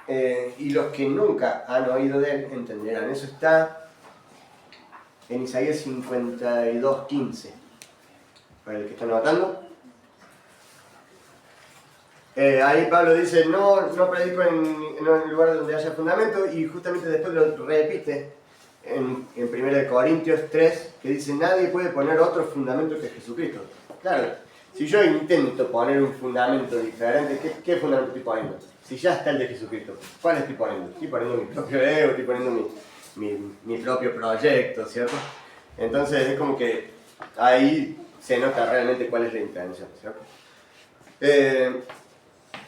y los que nunca han oído de él entenderán. Eso está en Isaías 52:15, para el que está anotando. Ahí Pablo dice, no predico en un lugar donde haya fundamento, y justamente después lo repite en 1 Corintios 3, que dice, nadie puede poner otro fundamento que Jesucristo. Claro, si yo intento poner un fundamento diferente, ¿qué fundamento estoy poniendo? Si ya está el de Jesucristo, ¿cuál estoy poniendo? Estoy poniendo mi propio ego, estoy poniendo mi propio proyecto, ¿cierto? Entonces es como que ahí se nota realmente cuál es la intención, ¿cierto?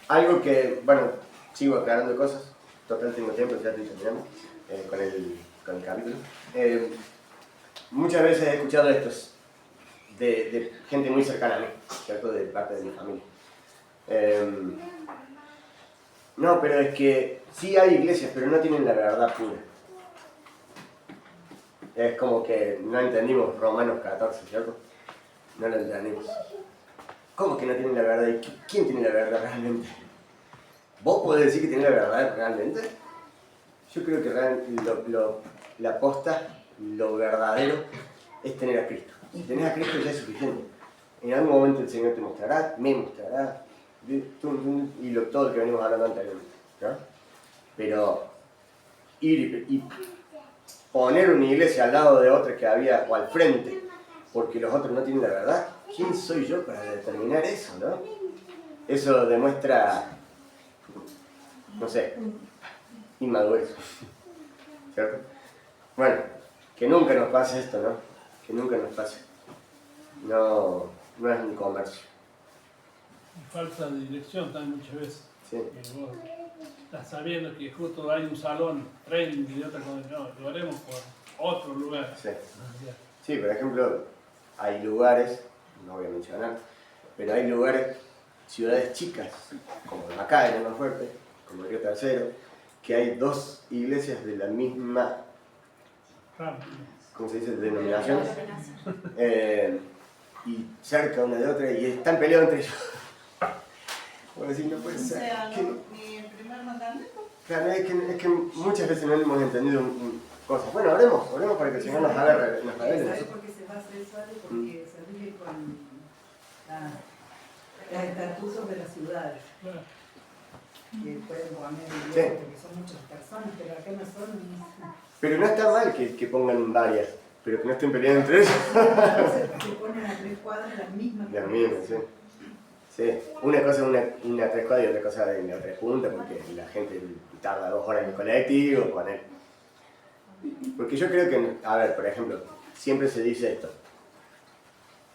Algo que, bueno, sigo aclarando cosas, total tengo tiempo, ya estoy terminando con el capítulo. Muchas veces he escuchado esto de gente muy cercana a mí, ¿cierto? De parte de mi familia. No, pero es que sí hay iglesias, pero no tienen la verdad pura. Es como que no entendimos Romanos 14, ¿cierto? No lo entendimos. ¿Cómo que no tienen la verdad? ¿Y quién tiene la verdad realmente? ¿Vos podés decir que tiene la verdad realmente? Yo creo que la posta, lo verdadero, es tener a Cristo. Si tenés a Cristo ya es suficiente. En algún momento el Señor te mostrará, me mostrará, y todo lo que venimos hablando anteriormente, ¿no? Pero ir y poner una iglesia al lado de otra que había, o al frente, porque los otros no tienen la verdad, ¿quién soy yo para determinar eso, no? Eso demuestra, no sé, inmadurez, ¿cierto? Bueno, que nunca nos pase esto, ¿no? Que nunca nos pase. No es un comercio. Falta de dirección también muchas veces. Sí. Vos estás sabiendo que justo hay un salón trending y otra cosa, no, lo haremos por otro lugar. Sí. Sí, por ejemplo, hay lugares, no voy a mencionar, pero hay lugares, ciudades chicas, como acá en Almafuerte, como Río Tercero, que hay dos iglesias de la misma, ¿cómo se dice?, denominación, y cerca una de otra, y están peleados entre ellos. Voy a decir, no puede ser. O sea, ni el primer mandamiento. Claro, es que muchas veces no hemos entendido cosas. Bueno, oremos para que el Señor nos haga nos revele. ¿Sabes por qué se basa eso, Ale? Porque se rige con los estatutos de las ciudades. Que pueden poner iglesias, porque son muchas personas, pero acá no son. Pero no está mal que pongan varias, pero que no estén peleando entre ellos. Entonces, se ponen a 3 cuadras las mismas. La misma, sí. Sí, una cosa es una 3 cuadras y otra cosa es la 3 puntas, porque la gente tarda 2 horas en el colectivo, poner. Porque yo creo que, a ver, por ejemplo, siempre se dice esto.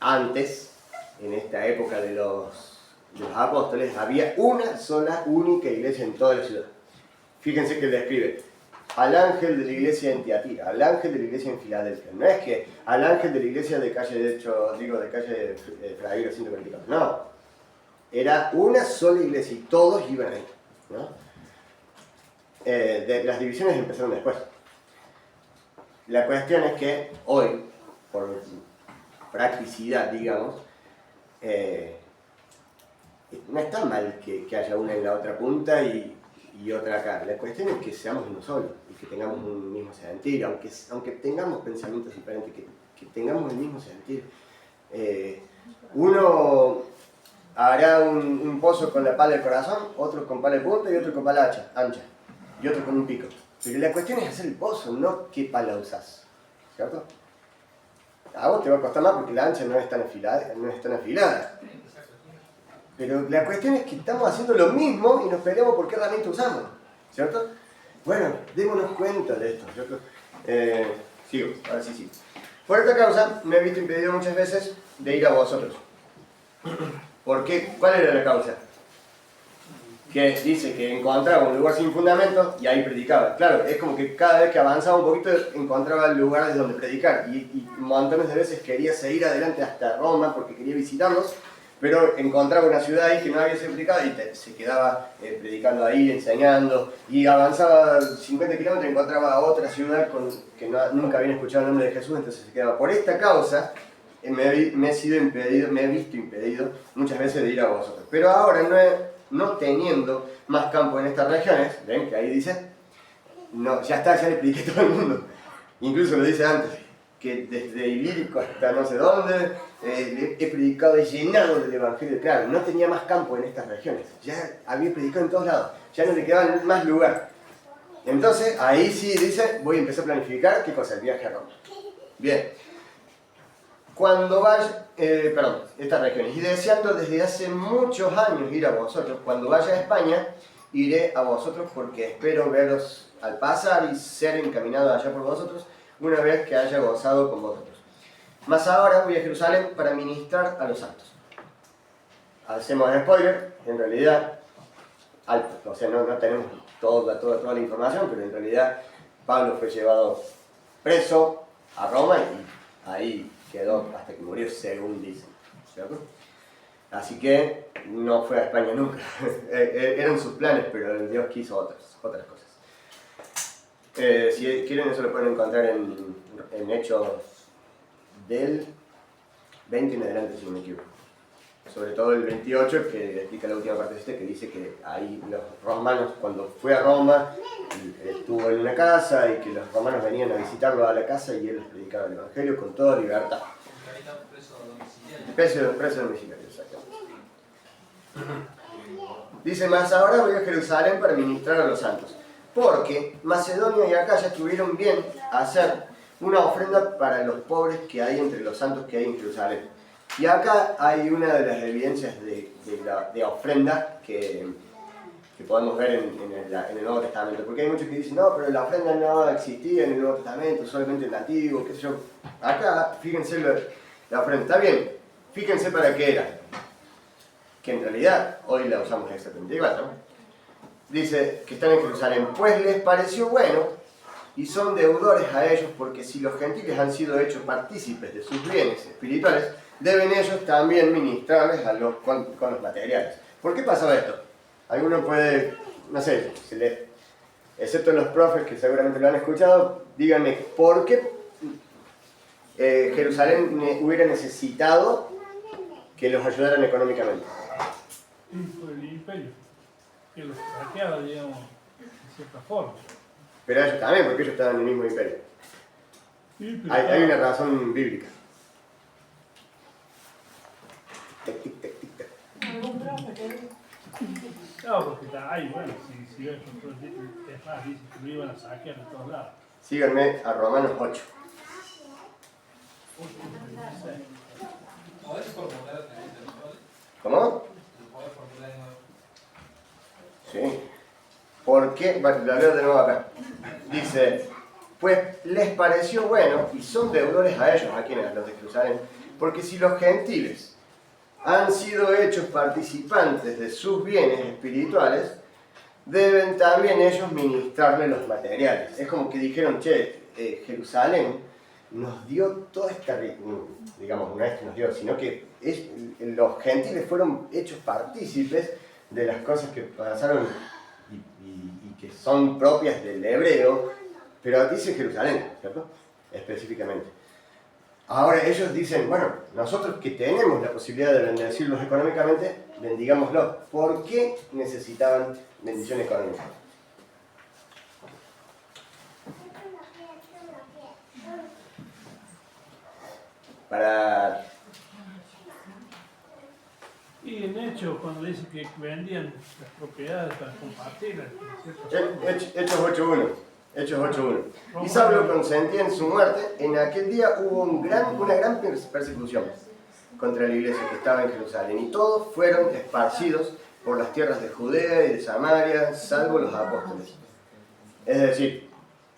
Antes, en esta época de los apóstoles, había una sola, única iglesia en toda la ciudad. Fíjense que le escribe al ángel de la iglesia en Tiatira, al ángel de la iglesia en Filadelfia. No es que al ángel de la iglesia de calle de Fraguero 144, no. Era una sola iglesia y todos iban ahí, ¿no? Las divisiones empezaron después. La cuestión es que hoy, por practicidad, digamos, no está mal que haya una en la otra punta y otra acá. La cuestión es que seamos uno solo y que tengamos un mismo sentir, aunque tengamos pensamientos diferentes, que tengamos el mismo sentir. Uno hará un pozo con la pala del corazón, otro con pala de punta y otro con pala ancha, y otro con un pico. Pero la cuestión es hacer el pozo, no qué pala usás, ¿cierto? A vos te va a costar más porque la ancha no es tan afilada. Pero la cuestión es que estamos haciendo lo mismo y nos peleamos por qué herramienta usamos, ¿cierto? Bueno, démonos cuenta de esto, ¿cierto? Sigo, ahora sí sigo. Por esta causa me he visto impedido muchas veces de ir a vosotros. ¿Por qué? ¿Cuál era la causa? Que dice que encontraba un lugar sin fundamento y ahí predicaba. Claro, es como que cada vez que avanzaba un poquito encontraba lugares donde predicar y montones de veces quería seguir adelante hasta Roma porque quería visitarlos, pero encontraba una ciudad ahí que no había sido predicada y se quedaba predicando ahí, enseñando, y avanzaba 50 kilómetros y encontraba otra ciudad que nunca habían escuchado el nombre de Jesús, entonces se quedaba. Por esta causa me he visto impedido muchas veces de ir a vosotros. Pero ahora no teniendo más campo en estas regiones, ven que ahí dice, no, ya está, ya le prediqué a todo el mundo. Incluso lo dice antes, que desde Ilírico hasta no sé dónde, he predicado y llenado del Evangelio. Claro, no tenía más campo en estas regiones, ya había predicado en todos lados, ya no le quedaba más lugar. Entonces, ahí sí dice, voy a empezar a planificar, ¿qué cosa? El viaje a Roma. Bien. Cuando vaya, estas regiones, y deseando desde hace muchos años ir a vosotros, cuando vaya a España, iré a vosotros porque espero veros al pasar y ser encaminado allá por vosotros, una vez que haya gozado con vosotros. Mas ahora voy a Jerusalén para ministrar a los santos. Hacemos spoiler, en realidad, o sea, no tenemos toda la información, pero en realidad Pablo fue llevado preso a Roma y ahí quedó hasta que murió, según dicen, ¿cierto? Así que no fue a España nunca. Eran sus planes, pero Dios quiso otras cosas. Si quieren, eso lo pueden encontrar en Hechos del 20 en adelante, si no me equivoco. Sobre todo el 28, que explica la última parte de este, que dice que ahí los romanos, cuando fue a Roma, estuvo en una casa y que los romanos venían a visitarlo a la casa y él les predicaba el Evangelio con toda libertad. Preso domiciliario, exactamente. Dice, más ahora voy a Jerusalén para ministrar a los santos, porque Macedonia y Acaya estuvieron bien a hacer una ofrenda para los pobres que hay entre los santos que hay en Jerusalén. Y acá hay una de las evidencias de ofrenda que podemos ver en el Nuevo Testamento. Porque hay muchos que dicen, no, pero la ofrenda no existía en el Nuevo Testamento, solamente en el Antiguo, qué sé yo. Acá, fíjense la ofrenda. Está bien, fíjense para qué era. Que en realidad, hoy la usamos exactamente igual, ¿no? Dice que están en Jerusalén, pues les pareció bueno y son deudores a ellos, porque si los gentiles han sido hechos partícipes de sus bienes espirituales, deben ellos también ministrarles con los materiales. ¿Por qué pasaba esto? Alguno puede, no sé, excepto los profes que seguramente lo han escuchado, díganme por qué Jerusalén hubiera necesitado que los ayudaran económicamente. Por el imperio, que los saqueaba, digamos, de cierta forma. Pero ellos también, porque ellos estaban en el mismo imperio. Sí, pero Hay una razón bíblica. ¿Algún profe que no, porque está ahí, bueno, si ves otros es más, dicen que lo iban a saquear de todos lados. Síganme a Romanos 8. ¿Podés formular otra vez el rol? ¿Cómo? ¿Lo podés formular de nuevo? Sí. ¿Por qué? Bueno, lo leo de nuevo acá. Dice, pues les pareció bueno, y son deudores a ellos, a quienes, a los de Jerusalén, porque si los gentiles han sido hechos participantes de sus bienes espirituales, deben también ellos ministrarle los materiales. Es como que dijeron, che, Jerusalén nos dio toda esta, digamos, no es que nos dio, sino que los gentiles fueron hechos partícipes de las cosas que pasaron y que son propias del hebreo, pero dice Jerusalén, ¿cierto? Específicamente. Ahora ellos dicen, bueno, nosotros que tenemos la posibilidad de bendecirlos económicamente, bendigámoslos. ¿Por qué necesitaban bendición económica? Para... Y en hecho, cuando dice que vendían las propiedades para compartirlas, ¿cierto? Hechos 8.1. Hechos 8.1. Y Saulo consentía en su muerte. En aquel día hubo una gran persecución contra la iglesia que estaba en Jerusalén. Y todos fueron esparcidos por las tierras de Judea y de Samaria, salvo los apóstoles. Es decir,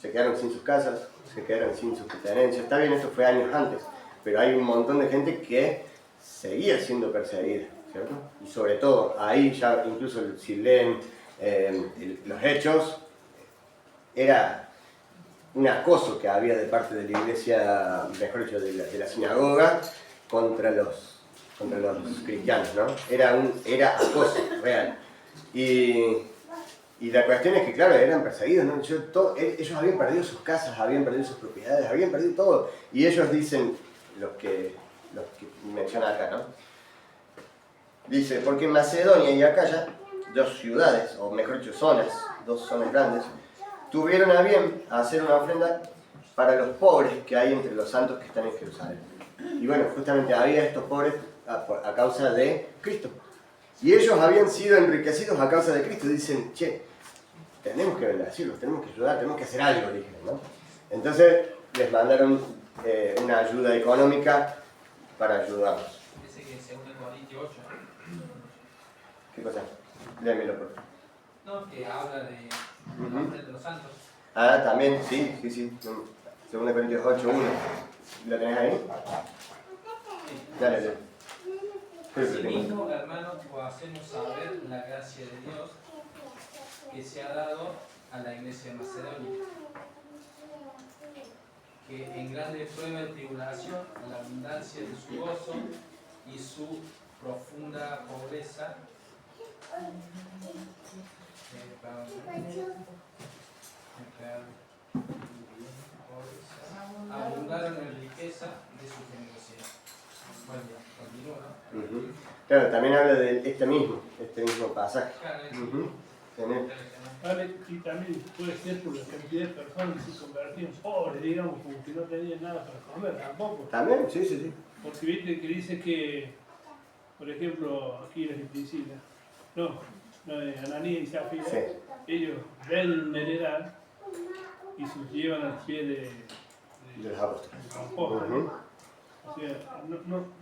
se quedaron sin sus casas, se quedaron sin sus pertenencias. Está bien, esto fue años antes, pero hay un montón de gente que seguía siendo perseguida, ¿cierto? Y sobre todo, ahí ya incluso si leen los hechos, era un acoso que había de parte de la iglesia, mejor dicho, de la sinagoga, contra los cristianos, ¿no? Era acoso real. Y la cuestión es que, claro, eran perseguidos, ¿no? Ellos habían perdido sus casas, habían perdido sus propiedades, habían perdido todo. Y ellos dicen, los que mencionan acá, ¿no? Dice, porque en Macedonia y Acaya, dos ciudades, o mejor dicho, dos zonas grandes, tuvieron a bien hacer una ofrenda para los pobres que hay entre los santos que están en Jerusalén. Y bueno, justamente había estos pobres a causa de Cristo. Y ellos habían sido enriquecidos a causa de Cristo. Y dicen, che, tenemos que bendecirlos, tenemos que ayudar, tenemos que hacer algo, dijeron, ¿no? Entonces les mandaron una ayuda económica para ayudarlos. Dice que en 2 Corintios 8. ¿Qué cosa? Léemelo, por favor. No, que habla de la ofrenda de los santos. Ah, también, sí. 2 Corintios 8.1. ¿Lo tenés ahí? Dale. Asimismo, hermanos, os hacemos saber la gracia de Dios que se ha dado a la iglesia de Macedonia, que en grande prueba y tribulación, la abundancia de su gozo y su profunda pobreza abundaron en riqueza de su generosidad. Bueno, continúa, ¿no? Claro, también habla de este mismo pasaje. Claro, Vale, y también puede ser por la cantidad de personas que se convertían pobres, digamos, como que no tenían nada para comer tampoco. También, sí. Porque viste que dice que, por ejemplo, aquí en Argentina, Ananías y Zafira, Sí. ellos ven heredad y se llevan al pie De los apóstoles. los apóstoles. O sea,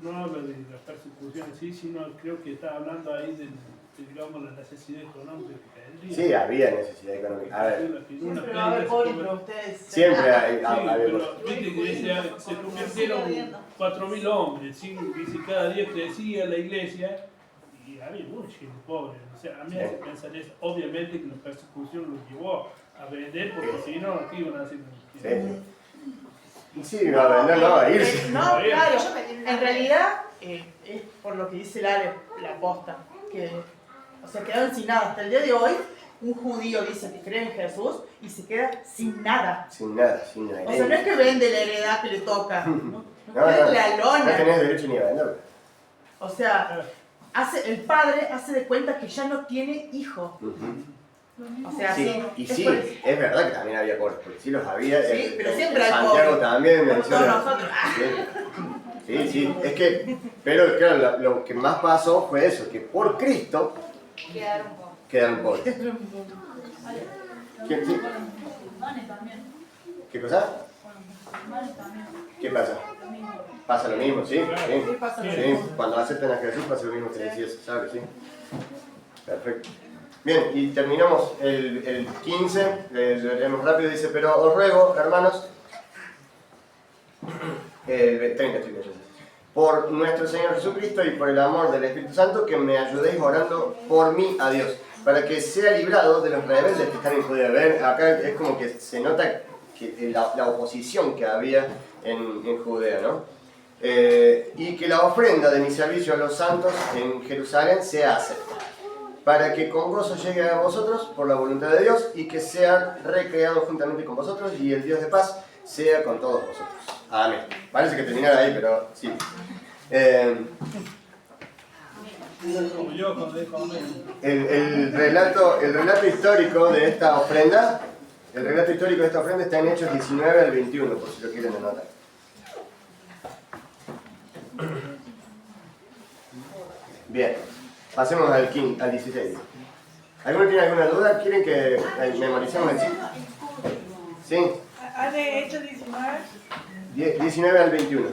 no habla de la persecución en sí, sino creo que está hablando ahí de digamos, la necesidad económica que tendría. Sí, había necesidad económica. A ver, siempre va a haber pobres, pero ustedes... siempre hay. Sí, pero viste que se convirtieron 4.000 hombres, dice cada día crecía la iglesia y había mucha gente pobre. O sea, a mí me hace pensar eso. Obviamente que la persecución los llevó a vender, porque si no, aquí iban a hacer. Sí, no, a irse. No, claro, en realidad es por lo que dice la posta, que o sea, quedaron sin nada hasta el día de hoy un judío dice que cree en Jesús y se queda sin nada. Sin nada, sin nada. O sea, no es que vende la heredad que le toca. No, No, es la no lona. tenés derecho ni a venderlo. O sea, el padre hace de cuenta que ya no tiene hijo. O sea, Sí, y es sí, por- es verdad que también había pobres, porque sí los había. Sí, pero siempre hay Santiago pobres. también Como todos menciona. nosotros. Sí, sí, es que, pero claro, lo que más pasó fue eso, que por Cristo quedaron pobres. ¿Quién, sí? ¿Qué cosa? ¿Qué pasa? Pasa lo mismo, sí. Sí, Sí, pasa lo sí. mismo. Cuando aceptan a Jesús pasa lo mismo que decía César, sí. Perfecto. Bien, y terminamos el 15, lo leemos rápido, dice, pero os ruego, hermanos, el 30 estoy leyendo, por nuestro Señor Jesucristo y por el amor del Espíritu Santo, que me ayudéis orando por mí a Dios, para que sea librado de los rebeldes que están en Judea. Ven, acá es como que se nota que la oposición que había en Judea, ¿no? Y que la ofrenda de mi servicio a los santos en Jerusalén sea acepta, para que con gozo llegue a vosotros por la voluntad de Dios y que sea recreado juntamente con vosotros y el Dios de paz sea con todos vosotros. Amén. Parece que terminara ahí, pero sí. Como yo cuando dijo amén. El relato histórico de esta ofrenda, está en Hechos 19 al 21, por si lo quieren anotar. Bien, pasemos al 16. ¿Alguno tiene alguna duda? ¿Quieren que memoricemos el 5? ¿Sí? ¿Hace hecho 19? 19 al 21.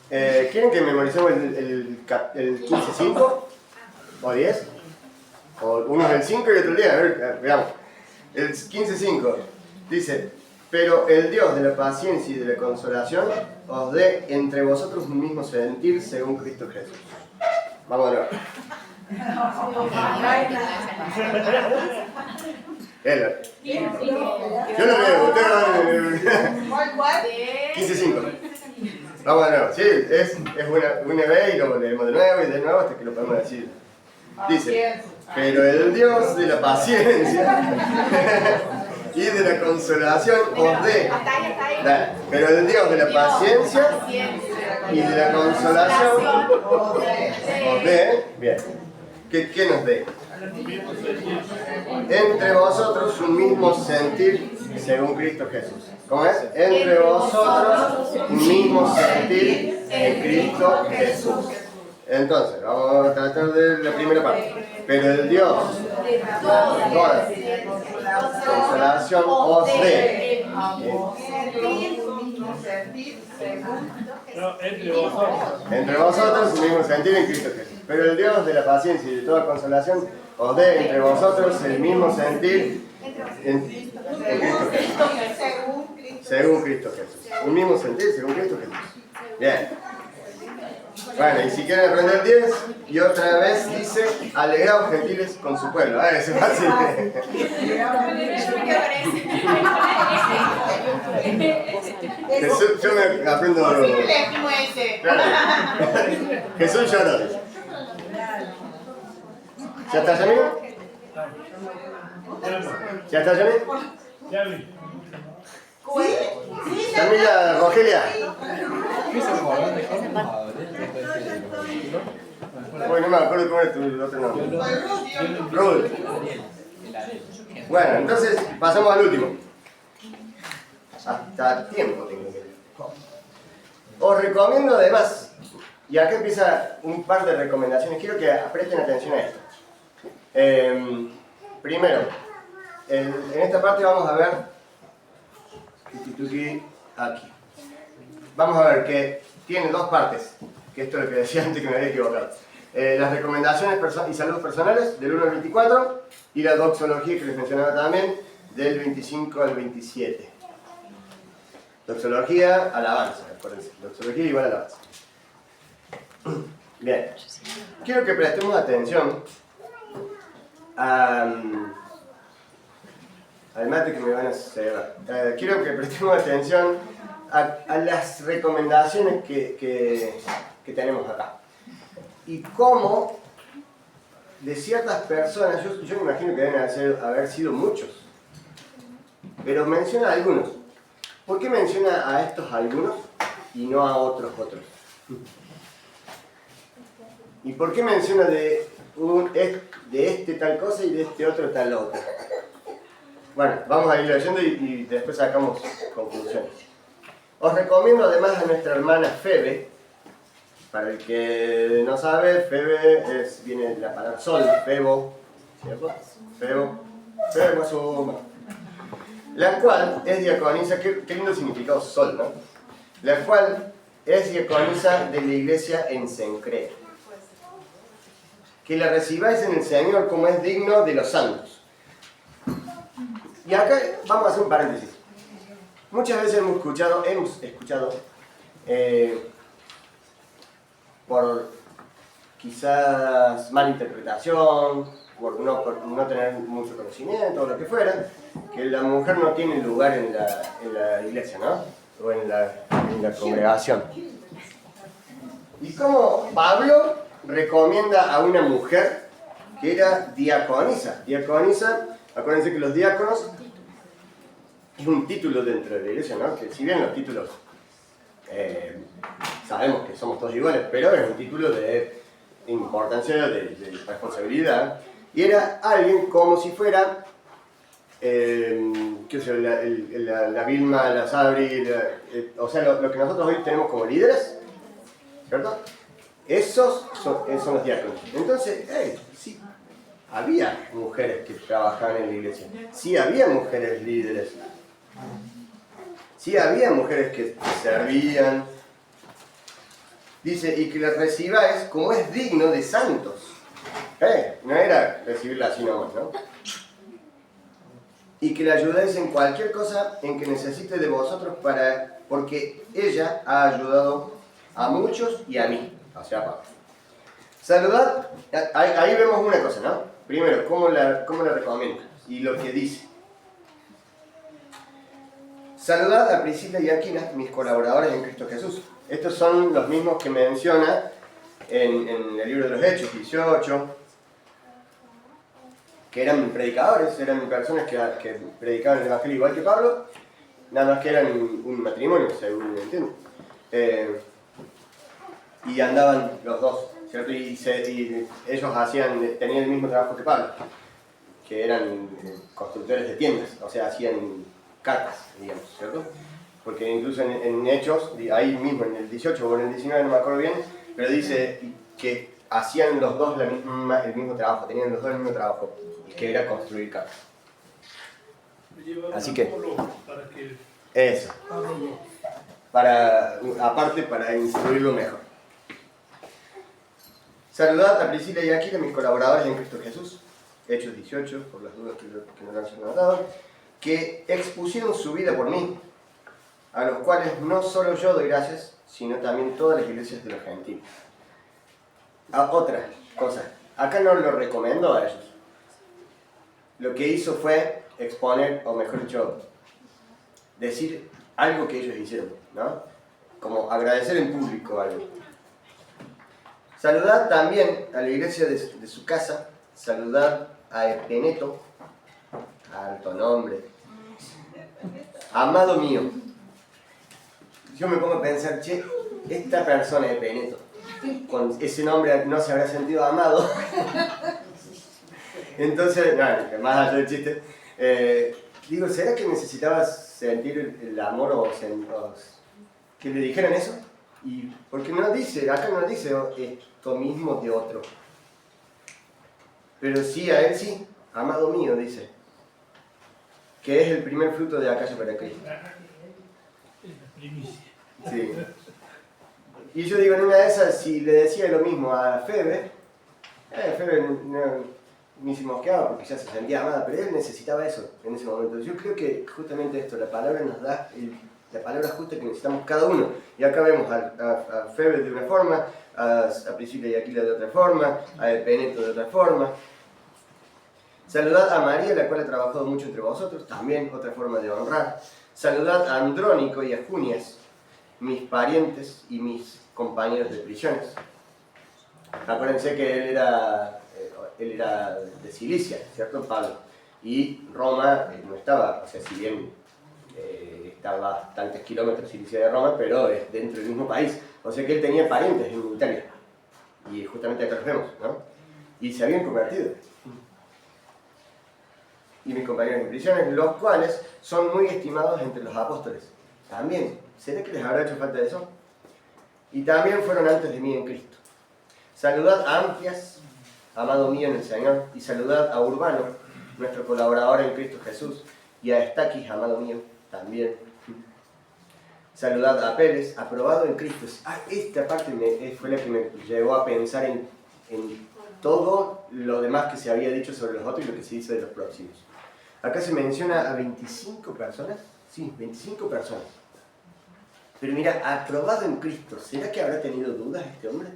¿Quieren que memoricemos el 15-5? ¿O 10? O uno es el 5 y otro el 10. A ver, veamos. El 15-5 dice: pero el Dios de la paciencia y de la consolación os dé entre vosotros un mismo sentir según Cristo Jesús. Vamos de nuevo. Yo lo leo, usted ¿Cuál? 15-5. Vamos de nuevo. Sí, es una vez y lo leemos de nuevo hasta que lo podemos decir. Dice: pero el Dios de la paciencia y de la consolación os dé. Dale. Pero el Dios de la paciencia y de la consolación os dé. Bien. ¿Qué nos dé? Entre vosotros un mismo sentir según Cristo Jesús. ¿Cómo es? Entre vosotros un mismo sentir en Cristo Jesús. Entonces, vamos a tratar de la primera parte. Pero el Dios de toda consolación os dé. No, entre vosotros. Entre vosotros un mismo sentir en Cristo Jesús. Pero el Dios de la paciencia y de toda consolación os dé entre vosotros el mismo sentir en Cristo Jesús. Según Cristo Jesús. Un mismo sentir según Cristo Jesús. Bien. Bueno, y si quieren aprender 10, y otra vez dice: alegraos gentiles con su pueblo. Ah, eso es fácil. Jesús, yo me aprendo. Claro. Jesús lloró. ¿Ya está, Yami? ¿Ya está, Yami? Ya vi. Yamila, Rogelia. Bueno, no me acuerdo cómo es tu otro nombre. Ruth. Bueno, entonces pasamos al último. Hasta tiempo tengo que leer. Os recomiendo además, y acá empieza un par de recomendaciones, quiero que presten atención a esto. Primero, en esta parte vamos a ver aquí. Vamos a ver que tiene dos partes, que esto es lo que decía antes que me había equivocado. Las recomendaciones y saludos personales del 1 al 24 y la doxología que les mencionaba también del 25 al 27. Doxología, alabanza, acuérdense. Doxología igual a alabanza. Bien. Quiero que prestemos atención al mate que me van a cebar. Quiero que prestemos atención a las recomendaciones que tenemos acá. Y cómo de ciertas personas, yo me imagino que deben haber sido muchos, pero menciona algunos. ¿Por qué menciona a estos algunos y no a otros? ¿Y por qué menciona de este tal cosa y de este otro tal otra? Bueno, vamos a ir leyendo y después sacamos conclusiones. Os recomiendo además a nuestra hermana Febe. Para el que no sabe, Febe viene de la palabra sol, Febo, ¿cierto? Febo es su... La cual es diaconisa, qué lindo significado sol, ¿no? La cual es diaconisa de la iglesia en Cencrea. Que la recibáis en el Señor como es digno de los santos. Y acá vamos a hacer un paréntesis. Muchas veces hemos escuchado por quizás mala interpretación, por no tener mucho conocimiento o lo que fuera, que la mujer no tiene lugar en la iglesia, ¿no? O en la congregación. Y como Pablo recomienda a una mujer que era diaconisa. Diaconisa, acuérdense que los diáconos es un título dentro de la iglesia, ¿no? Que si bien los títulos sabemos que somos todos iguales, pero es un título de importancia, de responsabilidad. Y era alguien como si fuera, qué sé yo, la Vilma, la Sabri, o sea, lo que nosotros hoy tenemos como líderes, ¿cierto? Esos son los diáconos. Entonces, sí, había mujeres que trabajaban en la iglesia, sí había mujeres líderes, sí había mujeres que servían. Dice, y que la recibáis como es digno de santos. No era recibirla así nomás, ¿no? Y que la ayudéis en cualquier cosa en que necesite de vosotros porque ella ha ayudado a muchos y a mí. O sea, Pablo. Saludad, ahí vemos una cosa, ¿no? Primero, cómo la recomienda y lo que dice. Saludad a Priscila y Aquila, mis colaboradores en Cristo Jesús. Estos son los mismos que menciona en el libro de los Hechos 18, que eran predicadores, eran personas que predicaban el Evangelio igual que Pablo, nada más que eran un matrimonio, según me entiendo. Y andaban los dos, ¿cierto? Y ellos tenían el mismo trabajo que Pablo, que eran constructores de tiendas, o sea, hacían carpas, digamos, ¿cierto? Porque incluso en Hechos, ahí mismo en el 18 o en el 19, no me acuerdo bien, pero dice que hacían los dos el mismo trabajo, tenían los dos el mismo trabajo, que era construir carpas. Así que, eso, aparte para instruirlo mejor. Saludad a Priscila y Aquila, mis colaboradores en Cristo Jesús, Hechos 18, por las dudas que no lo han notado, que expusieron su vida por mí, a los cuales no solo yo doy gracias, sino también todas las iglesias de los gentiles. Otra cosa, acá no lo recomendó a ellos. Lo que hizo fue exponer, o mejor dicho, decir algo que ellos hicieron, ¿no? Como agradecer en público algo. Saludad también a la iglesia de su casa, saludad a Epeneto, alto nombre, amado mío. Yo me pongo a pensar, esta persona Epeneto, con ese nombre no se habrá sentido amado. Entonces, más allá del chiste, digo, ¿será que necesitabas sentir el amor o que le dijeran eso? Y porque no dice, acá no dice esto mismo de otro. Pero sí, a él sí, amado mío, dice. Que es el primer fruto de acaso para Cristo. Es la primicia. Sí. Y yo digo, en una de esas, si le decía lo mismo a Febe, Febe ni se mosqueaba porque ya se sentía amada, pero él necesitaba eso en ese momento. Yo creo que justamente esto, la palabra nos da la palabra justa que necesitamos cada uno. Y acá vemos a Febe de una forma, a Priscila y Aquila de otra forma, a Epeneto de otra forma. Saludad a María, la cual ha trabajado mucho entre vosotros, también otra forma de honrar. Saludad a Andrónico y a Junias, mis parientes y mis compañeros de prisiones. Acuérdense que él era él era de Cilicia, ¿cierto? Pablo. Y Roma no estaba, o sea, si bien está a bastantes kilómetros Cilicia de Roma, pero es dentro del mismo país. O sea que él tenía parientes en Italia. Y justamente acá los vemos, ¿no? Y se habían convertido. Y mis compañeros en prisiones, los cuales son muy estimados entre los apóstoles. También, ¿será que les habrá hecho falta eso? Y también fueron antes de mí en Cristo. Saludad a Amplias, amado mío en el Señor, y saludad a Urbano, nuestro colaborador en Cristo Jesús, y a Estaquis, amado mío, también. Saludad a Pérez, aprobado en Cristo. Esta parte fue la que me llevó a pensar en todo lo demás que se había dicho sobre los otros y lo que se dice de los próximos. Acá se menciona a 25 personas. Sí, 25 personas. Pero mira, aprobado en Cristo. ¿Será que habrá tenido dudas este hombre?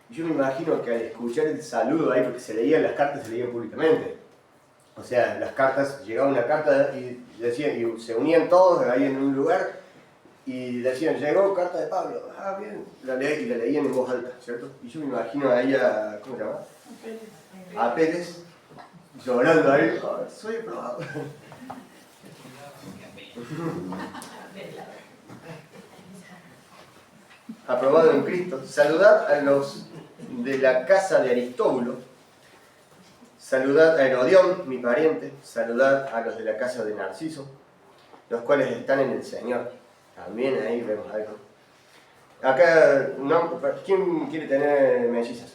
Yo me imagino que al escuchar el saludo ahí, porque se leían las cartas, se leían públicamente. O sea, las cartas, llegaba una carta y decían, y se unían todos ahí en un lugar y decían, llegó carta de Pablo. Ah, bien. Y la leían en voz alta, ¿cierto? Y yo me imagino a ella, ¿cómo se llama? A Pérez, llorando ahí, oh, soy aprobado. Aprobado en Cristo. Saludad a los de la casa de Aristóbulo. Saludad a Herodión, mi pariente. Saludad a los de la casa de Narciso, los cuales están en el Señor. También ahí vemos algo. Acá, no, ¿quién quiere tener mellizas?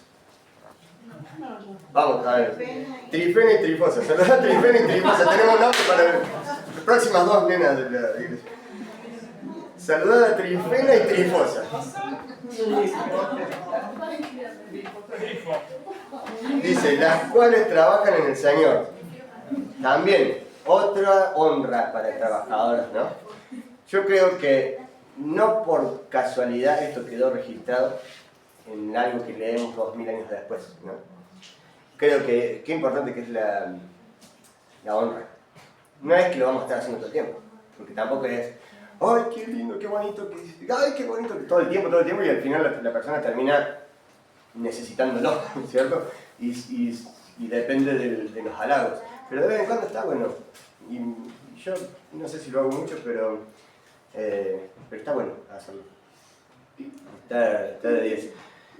Vamos, a ver. Trifena y Trifosa. Saludad a Trifena y Trifosa. Tenemos nombre para las próximas dos nenas de la iglesia. Saludad a Trifena y Trifosa. Dice, las cuales trabajan en el Señor. También, otra honra para trabajadores, ¿no? Yo creo que no por casualidad esto quedó registrado en algo que leemos 2000 años después, ¿no? Creo que qué importante que es la honra. No es que lo vamos a estar haciendo todo el tiempo, porque tampoco es, ¡ay, qué lindo, qué bonito! ¡Ay, qué bonito! Todo el tiempo, y al final la persona termina necesitándolo, ¿cierto? Y depende de los halagos. Pero de vez en cuando está bueno. Y yo no sé si lo hago mucho, pero está bueno hacerlo. Está de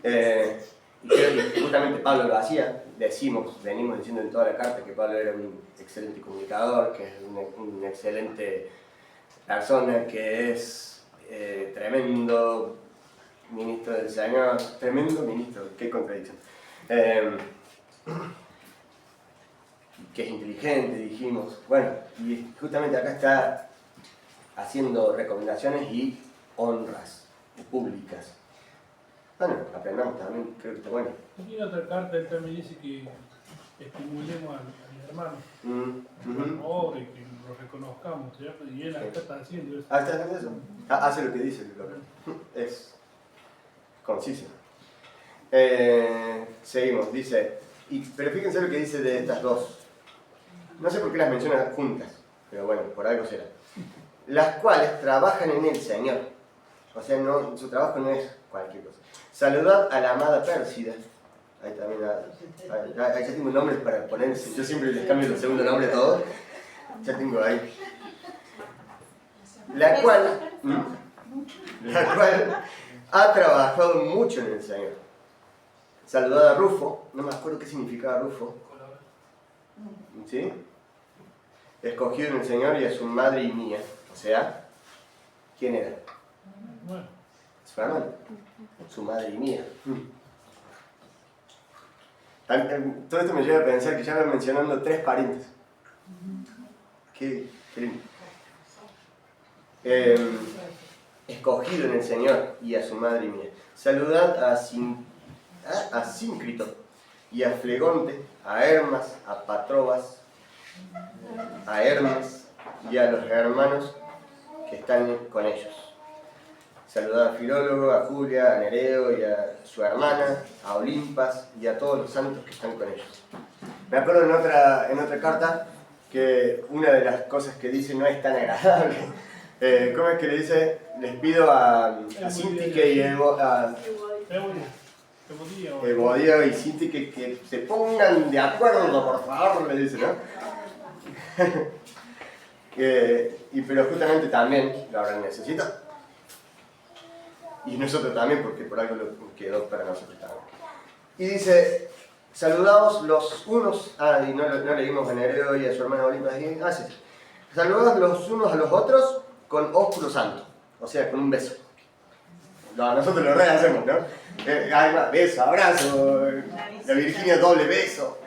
10. Y creo que justamente Pablo lo hacía. Venimos diciendo en toda la carta que Pablo era un excelente comunicador, que es una excelente persona, que es tremendo ministro del Señor. Tremendo ministro, qué contradicción. Que es inteligente, dijimos. Bueno, y justamente acá está haciendo recomendaciones y honras públicas. Bueno, aprendamos también, creo que está bueno. Y en otra carta él también dice que estimulemos a mis hermanos, por y que lo reconozcamos, ¿cierto? Y él acá está haciendo eso. ¿Está haciendo eso? Hace lo que dice, es conciso. Seguimos, dice, pero fíjense lo que dice de estas dos. No sé por qué las menciona juntas, pero bueno, por algo será. Las cuales trabajan en el Señor. O sea, no, su trabajo no es cualquier cosa. Saludad a la amada Pérsida. Ahí también, ahí ya tengo nombres para poner. Yo siempre les cambio el segundo nombre a todos. Ya tengo ahí. La cual ha trabajado mucho en el Señor. Saludad a Rufo. No me acuerdo qué significaba Rufo. ¿Sí? Escogido en el Señor y a su madre y mía. O sea, ¿quién era? Bueno. Su hermano. Su madre y mía. Todo esto me lleva a pensar que ya van mencionando 3 parientes. Qué lindo. Escogido en el Señor y a su madre y mía. Saludad a Síncrito y a Flegonte, a Hermas, a Patrobas, a Hermes y a los hermanos que están con ellos. Saludad a Filólogo, a Julia, a Nereo y a su hermana, a Olimpas y a todos los santos que están con ellos. Me acuerdo en otra carta que una de las cosas que dice no es tan agradable. ¿Cómo es que le dice? Les pido a Sintique y Bodío. Y Cinti que se pongan de acuerdo, por favor, le dice, ¿no? Pero justamente también lo habrán necesitado. Y nosotros también, porque por algo lo quedó para nosotros también. Y dice, saludaos los unos, y no leímos a Nereo y a su hermano Olimpas, sí. Saludaos los unos a los otros con ósculo santo, o sea, con un beso. Nosotros lo rehacemos, ¿no? Además, beso, abrazo, la Virginia doble beso.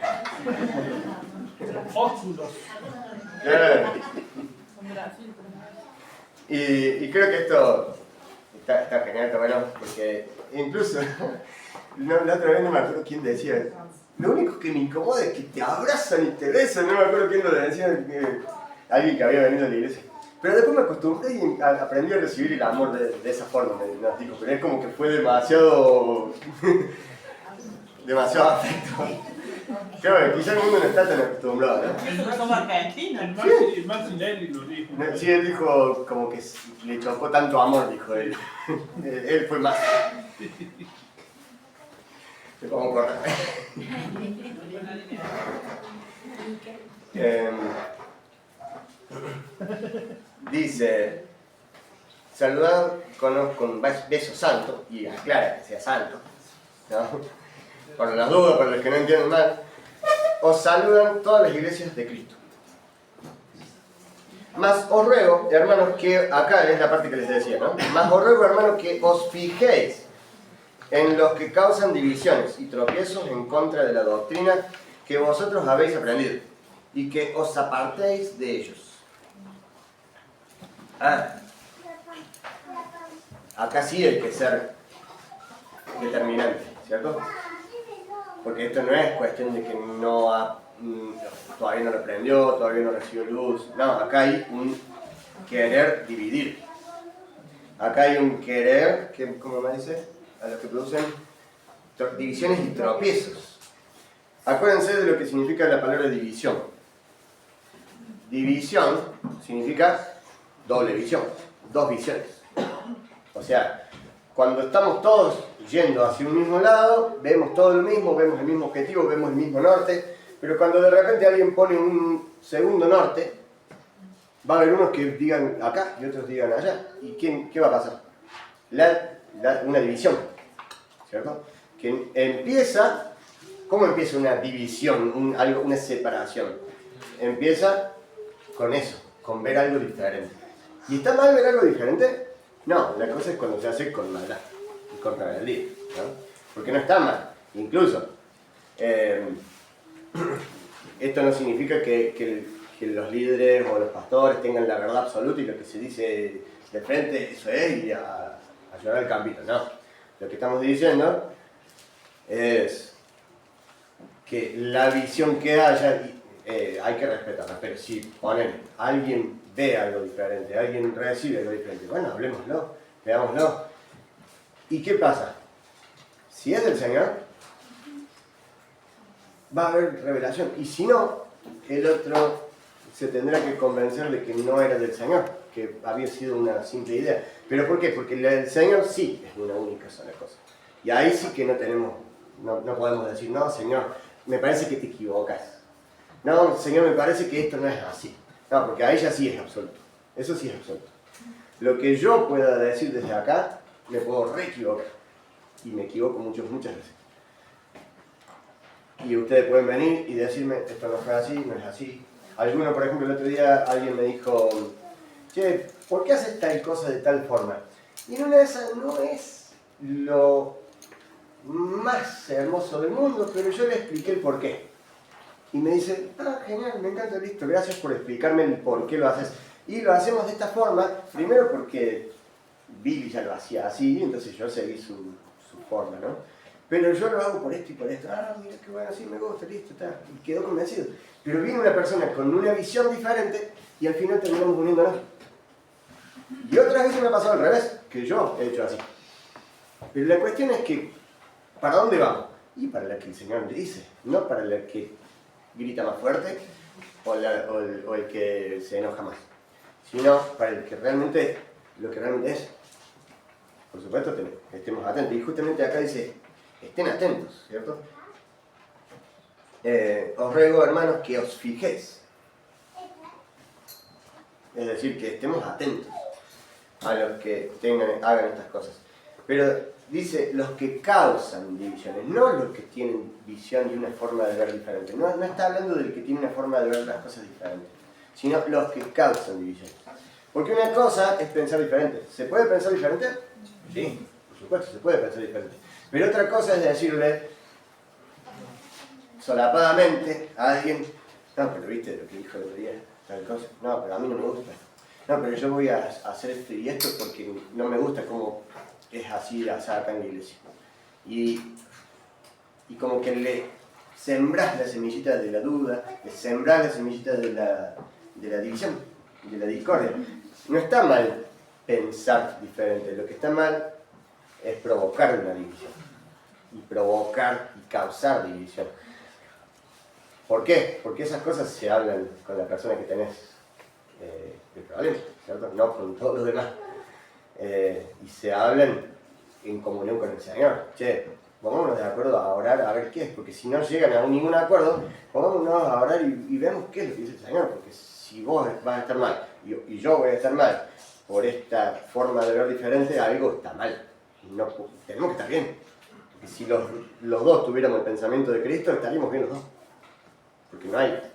Ósculos. Y creo que esto está genial, está bueno, porque incluso, la otra vez no me acuerdo quién decía, lo único que me incomoda es que te abrazan y te besan, no me acuerdo quién lo decía, alguien que había venido a la iglesia. Pero después me acostumbré y aprendí a recibir el amor de esa forma, nos dijo, pero es como que fue demasiado afecto. Claro, quizá el mundo no está tan acostumbrado, ¿no? Somos argentinos. El Maxi Nelly lo dijo. Sí, él dijo como que le chocó tanto amor, dijo él. Él fue más. Le pongo a cortar. Dice, saludad con beso santo, y aclara que sea santo, ¿no? Para las dudas, para los que no entienden mal, os saludan todas las iglesias de Cristo. Mas os ruego, hermanos, que, acá es la parte que les decía, ¿no? Mas os ruego, hermanos, que os fijéis en los que causan divisiones y tropiezos en contra de la doctrina que vosotros habéis aprendido, y que os apartéis de ellos. Acá sí hay que ser determinante, ¿cierto? Porque esto no es cuestión de que todavía no lo aprendió, todavía no recibió luz. No, acá hay un querer dividir. Acá hay un querer, ¿cómo me dice? A los que producen divisiones y tropiezos. Acuérdense de lo que significa la palabra división. División significa doble visión, dos visiones. O sea, cuando estamos todos yendo hacia un mismo lado, vemos todo lo mismo, vemos el mismo objetivo, vemos el mismo norte, pero cuando de repente alguien pone un segundo norte, va a haber unos que digan acá y otros digan allá. ¿Y qué va a pasar? Una división, ¿cierto? Que empieza, ¿cómo empieza una división, una separación? Empieza con eso, con ver algo diferente. ¿Y está mal ver algo diferente? No, la cosa es cuando se hace con maldad y con rebeldía, ¿no? Porque no está mal. Incluso, esto no significa que los líderes o los pastores tengan la verdad absoluta y lo que se dice de frente, eso es, y a llorar al campito. No. Lo que estamos diciendo es que la visión que haya hay que respetarla, pero si alguien ve algo diferente, alguien recibe algo diferente, bueno, hablemoslo, veámoslo. ¿Y qué pasa? Si es del Señor, va a haber revelación, y si no, el otro se tendrá que convencer de que no era del Señor, que había sido una simple idea. ¿Pero por qué? Porque la del Señor sí es una única sola cosa. Y ahí sí que no podemos decir, no, Señor, me parece que te equivocas. No, Señor, me parece que esto no es así. No, porque ahí ya sí es absoluto. Eso sí es absoluto. Lo que yo pueda decir desde acá, me puedo re equivocar. Y me equivoco muchas veces. Y ustedes pueden venir y decirme, esto no fue así, no es así. Alguno, por ejemplo, el otro día alguien me dijo, che, ¿por qué haces tal cosa de tal forma? Y en una de esas no es lo más hermoso del mundo, pero yo le expliqué el por qué. Y me dice, genial, me encanta, listo, gracias por explicarme el por qué lo haces. Y lo hacemos de esta forma, primero porque Billy ya lo hacía así, entonces yo seguí su forma, ¿no? Pero yo lo hago por esto y por esto. Mira qué bueno, sí, me gusta, listo, está. Y quedó convencido. Pero viene una persona con una visión diferente y al final terminamos uniéndonos. Y otras veces me ha pasado al revés, que yo he hecho así. Pero la cuestión es que, ¿para dónde vamos? Y para la que el Señor le dice, no para la que grita más fuerte o el que se enoja más, sino para el que realmente, lo que realmente es. Por supuesto, estemos atentos. Y justamente acá dice, estén atentos, ¿cierto? Os ruego, hermanos, que os fijéis. Es decir, que estemos atentos a los que hagan estas cosas. Pero dice, los que causan divisiones, no los que tienen visión y una forma de ver diferente. No está hablando del que tiene una forma de ver las cosas diferentes, sino los que causan divisiones. Porque una cosa es pensar diferente. ¿Se puede pensar diferente? Sí, por supuesto, se puede pensar diferente. Pero otra cosa es decirle solapadamente a alguien, no, pero viste lo que dijo el otro día, tal cosa, no, pero a mí no me gusta. No, pero yo voy a hacer esto y esto porque no me gusta cómo es así acá en la iglesia. Y como que le sembrás la semillita de la duda, le sembrás la semillita de la división, de la discordia. No está mal pensar diferente, lo que está mal es provocar una división. Y provocar y causar división. ¿Por qué? Porque esas cosas se hablan con la persona que tenés el problema, ¿cierto? No con todos los demás. Y se hablan en comunión con el Señor. Che, pongámonos de acuerdo a orar a ver qué es, porque si no llegan a ningún acuerdo, pongámonos a orar y vemos qué es lo que dice el Señor, porque si vos vas a estar mal y yo voy a estar mal por esta forma de ver diferente, algo está mal. No, tenemos que estar bien. Porque si los dos tuviéramos el pensamiento de Cristo, estaríamos bien los dos. Porque no hay.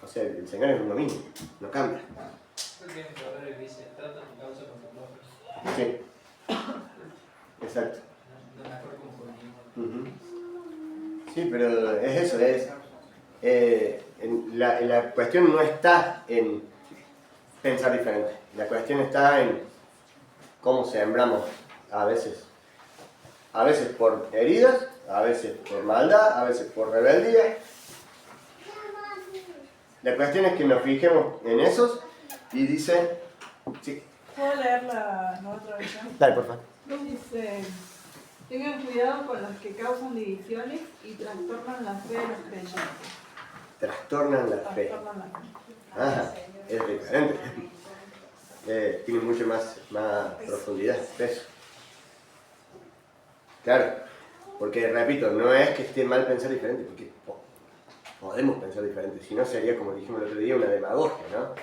O sea, el Señor es uno mismo, no cambia. Porque en Proverbios dice, trata tu causa con tu prójimo. Sí. Exacto. No es mejor conformismo. Sí, pero es eso, la cuestión no está en pensar diferente. La cuestión está en cómo sembramos a veces por heridas, a veces por maldad, a veces por rebeldía. La cuestión es que nos fijemos en esos y dice... Sí. ¿Puedo leer la otra versión? Dale, por favor. Dice, tengan cuidado con los que causan divisiones y trastornan la fe de los creyentes. Trastornan la fe. Trastornan la fe. Ajá, es diferente. Tiene mucho más profundidad, peso. Claro, porque repito, no es que esté mal pensar diferente, porque podemos pensar diferente, si no sería, como dijimos el otro día, una demagogia, ¿no?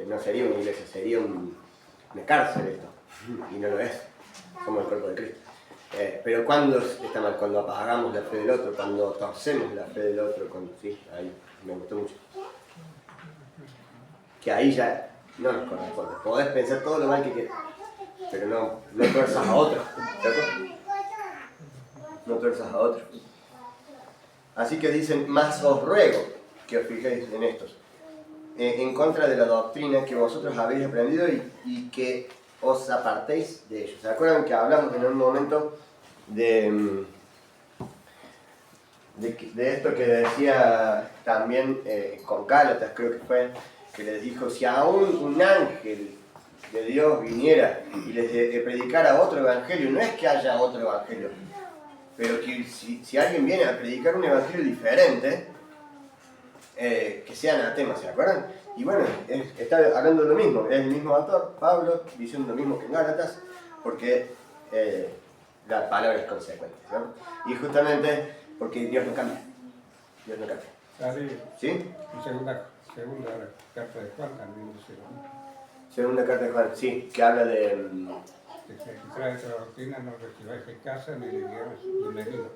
No sería una iglesia, sería una cárcel esto, y no lo es, somos el cuerpo de Cristo. Pero ¿cuándo está mal? Cuando apagamos la fe del otro, cuando torcemos la fe del otro, sí, ahí me gustó mucho. Que ahí ya no nos corresponde. Podés pensar todo lo mal que quieras, pero no tuerzas a otro, ¿cierto? No tuerzas a otro. Así que dicen, más os ruego que os fijéis en estos, en contra de la doctrina que vosotros habéis aprendido y que os apartéis de ellos. ¿Se acuerdan que hablamos en un momento de esto que decía también con Gálatas, creo que fue, que les dijo, si aún un ángel de Dios viniera y les predicara otro evangelio, no es que haya otro evangelio, pero que si alguien viene a predicar un evangelio diferente, que sea anatema, ¿se acuerdan? Y bueno, está hablando de lo mismo, es el mismo autor, Pablo, diciendo lo mismo que en Gálatas, porque la palabra es consecuente, ¿no? Y justamente porque Dios no cambia. Dios no cambia. ¿Sí? En segunda carta de Juan también dice lo mismo. Segunda carta de Juan, sí, que habla de... Que si trae esa doctrina no recibáis en casa ni de guerras bienvenido.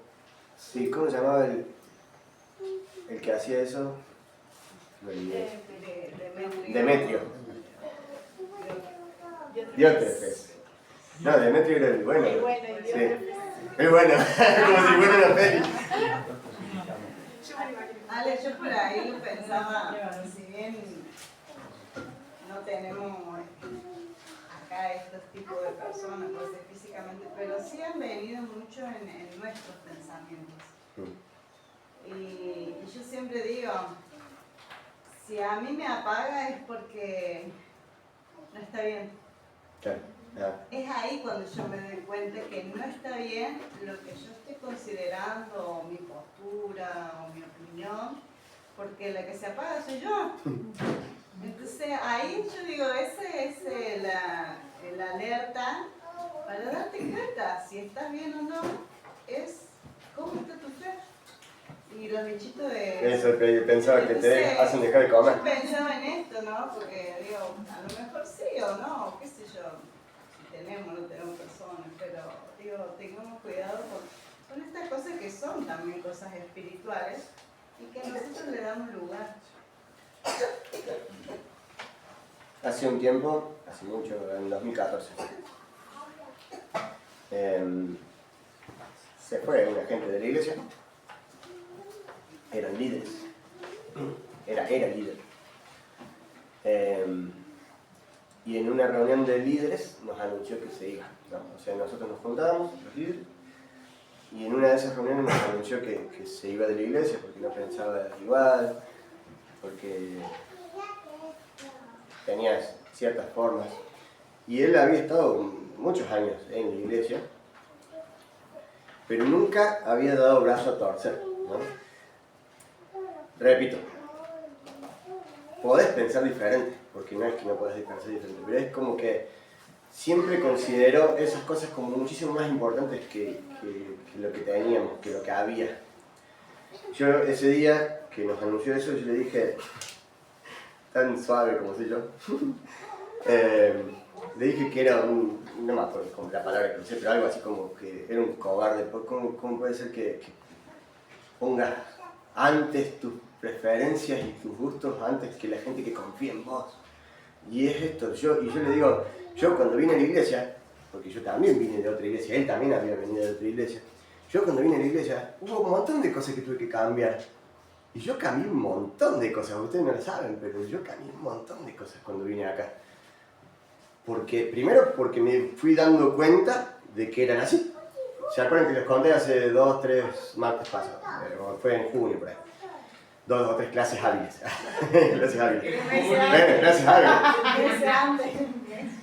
Sí, ¿cómo se llamaba el que hacía eso? Demetrio. Diótrefes. No, Demetrio era el bueno. Sí. El bueno, como si fuera una peli. Ale, yo por ahí lo pensaba, si bien no tenemos acá estos tipos de personas, pues físicamente, pero sí han venido mucho en nuestros pensamientos. Y yo siempre digo, si a mí me apaga es porque no está bien. Claro. Es ahí cuando yo me doy cuenta que no está bien lo que yo estoy considerando, o mi postura, o mi opinión, porque la que se apaga soy yo. Entonces ahí yo digo, ese es el alerta para darte cuenta si estás bien o no, es ¿cómo está tu fe? Y los bichitos de... Eso que pensaba que te Entonces, hacen dejar de comer. Yo pensaba en esto, ¿no? Porque digo, a lo mejor sí o no, qué sé yo, si tenemos o no tenemos personas, pero digo, tengamos cuidado con estas cosas que son también cosas espirituales y que nosotros le damos lugar. Hace un tiempo, hace mucho, en 2014, se fue una gente de la iglesia, eran líderes, era líder. Y en una reunión de líderes nos anunció que se iba, ¿no? O sea, nosotros nos juntábamos, los líderes, y en una de esas reuniones nos anunció que se iba de la iglesia porque no pensaba igual, porque tenía ciertas formas. Y él había estado muchos años en la iglesia, pero nunca había dado brazo a torcer, ¿no? Repito, podés pensar diferente, porque no es que no podés pensar diferente, pero es como que siempre consideró esas cosas como muchísimo más importantes que lo que teníamos, que lo que había. Yo ese día que nos anunció eso, yo le dije, tan suave como soy yo, le dije que era no me acuerdo como la palabra que usé, pero algo así como que era un cobarde. ¿Cómo puede ser que pongas antes tus preferencias y tus gustos antes que la gente que confía en vos? Y es esto, yo le digo, yo cuando vine a la iglesia, porque yo también vine de otra iglesia, él también había venido de otra iglesia, yo cuando vine a la iglesia hubo un montón de cosas que tuve que cambiar. Y yo cambié un montón de cosas, ustedes no lo saben, pero yo cambié un montón de cosas cuando vine acá. Primero porque me fui dando cuenta de que eran así. ¿Se acuerdan que les conté hace 2, 3 martes pasados? Fue en junio por ahí. 2 o 3 clases hábiles. Clases hábiles. Clases hábiles.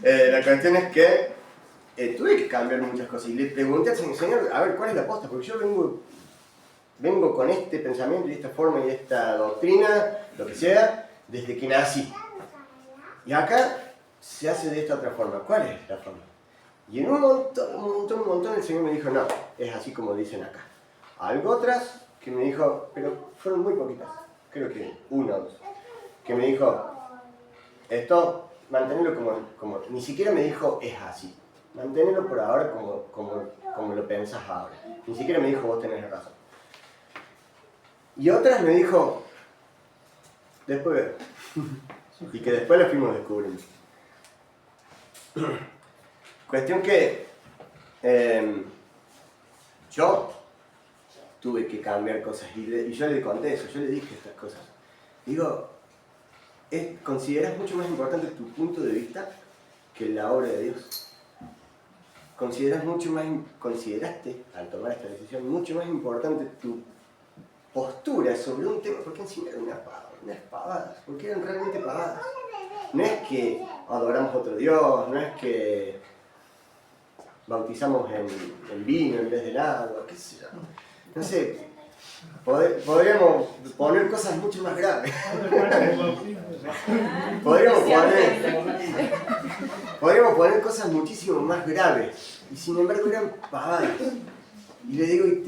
La cuestión es que tuve que cambiar muchas cosas y le pregunté al Señor, a ver, ¿cuál es la posta? Porque yo vengo con este pensamiento y esta forma y esta doctrina, lo que sea, desde que nací. Y acá se hace de esta otra forma. ¿Cuál es la forma? Y en un montón el Señor me dijo, no, es así como dicen acá. Algo otras que me dijo, pero fueron muy poquitas, creo que 1 o 2, que me dijo, esto, manténlo como, ni siquiera me dijo, es así. Manténlo por ahora como lo pensás ahora. Ni siquiera me dijo, vos tenés razón. Y otras me dijo, después veo. Y que después lo fuimos descubriendo. Cuestión que yo tuve que cambiar cosas y yo le conté eso, yo le dije estas cosas. Digo, ¿consideras mucho más importante tu punto de vista que la obra de Dios? Consideraste, al tomar esta decisión, mucho más importante tu postura sobre un tema, porque encima eran unas pavadas, porque eran realmente pavadas. No es que adoramos a otro Dios, no es que bautizamos en vino en vez del agua, qué sé yo. No sé, podríamos poner cosas mucho más graves. Podríamos poner cosas muchísimo más graves. Y sin embargo eran pavadas. Y le digo, y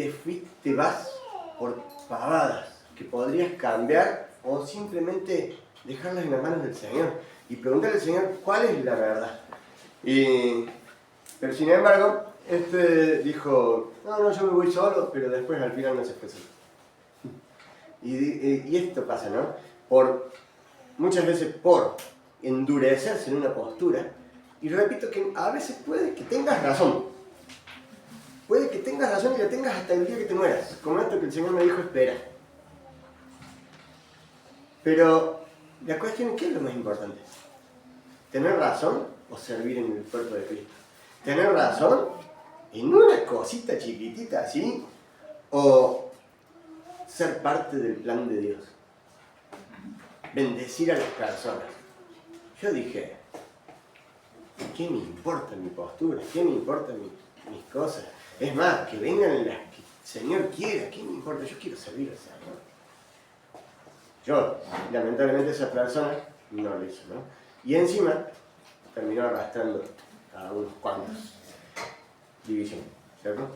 te vas por pavadas que podrías cambiar o simplemente dejarlas en las manos del Señor y preguntarle al Señor cuál es la verdad. Pero sin embargo, dijo, no, yo me voy solo, pero después al final no se fue solo. Y esto pasa, ¿no? Muchas veces por endurecerse en una postura, y repito que a veces puede que tengas razón. Puede que tengas razón y la tengas hasta el día que te mueras, como esto que el Señor me dijo, espera. Pero la cuestión es, ¿qué es lo más importante? ¿Tener razón o servir en el cuerpo de Cristo? ¿Tener razón en una cosita chiquitita así o ser parte del plan de Dios? Bendecir a las personas. Yo dije, ¿qué me importa mi postura? ¿Qué me importa mis cosas? Es más, que vengan las que el Señor quiera. ¿Qué me importa? Yo quiero servir al Señor. Yo, lamentablemente, esa persona no lo hizo, ¿no? Y encima terminó arrastrando a unos cuantos divisiones, ¿cierto?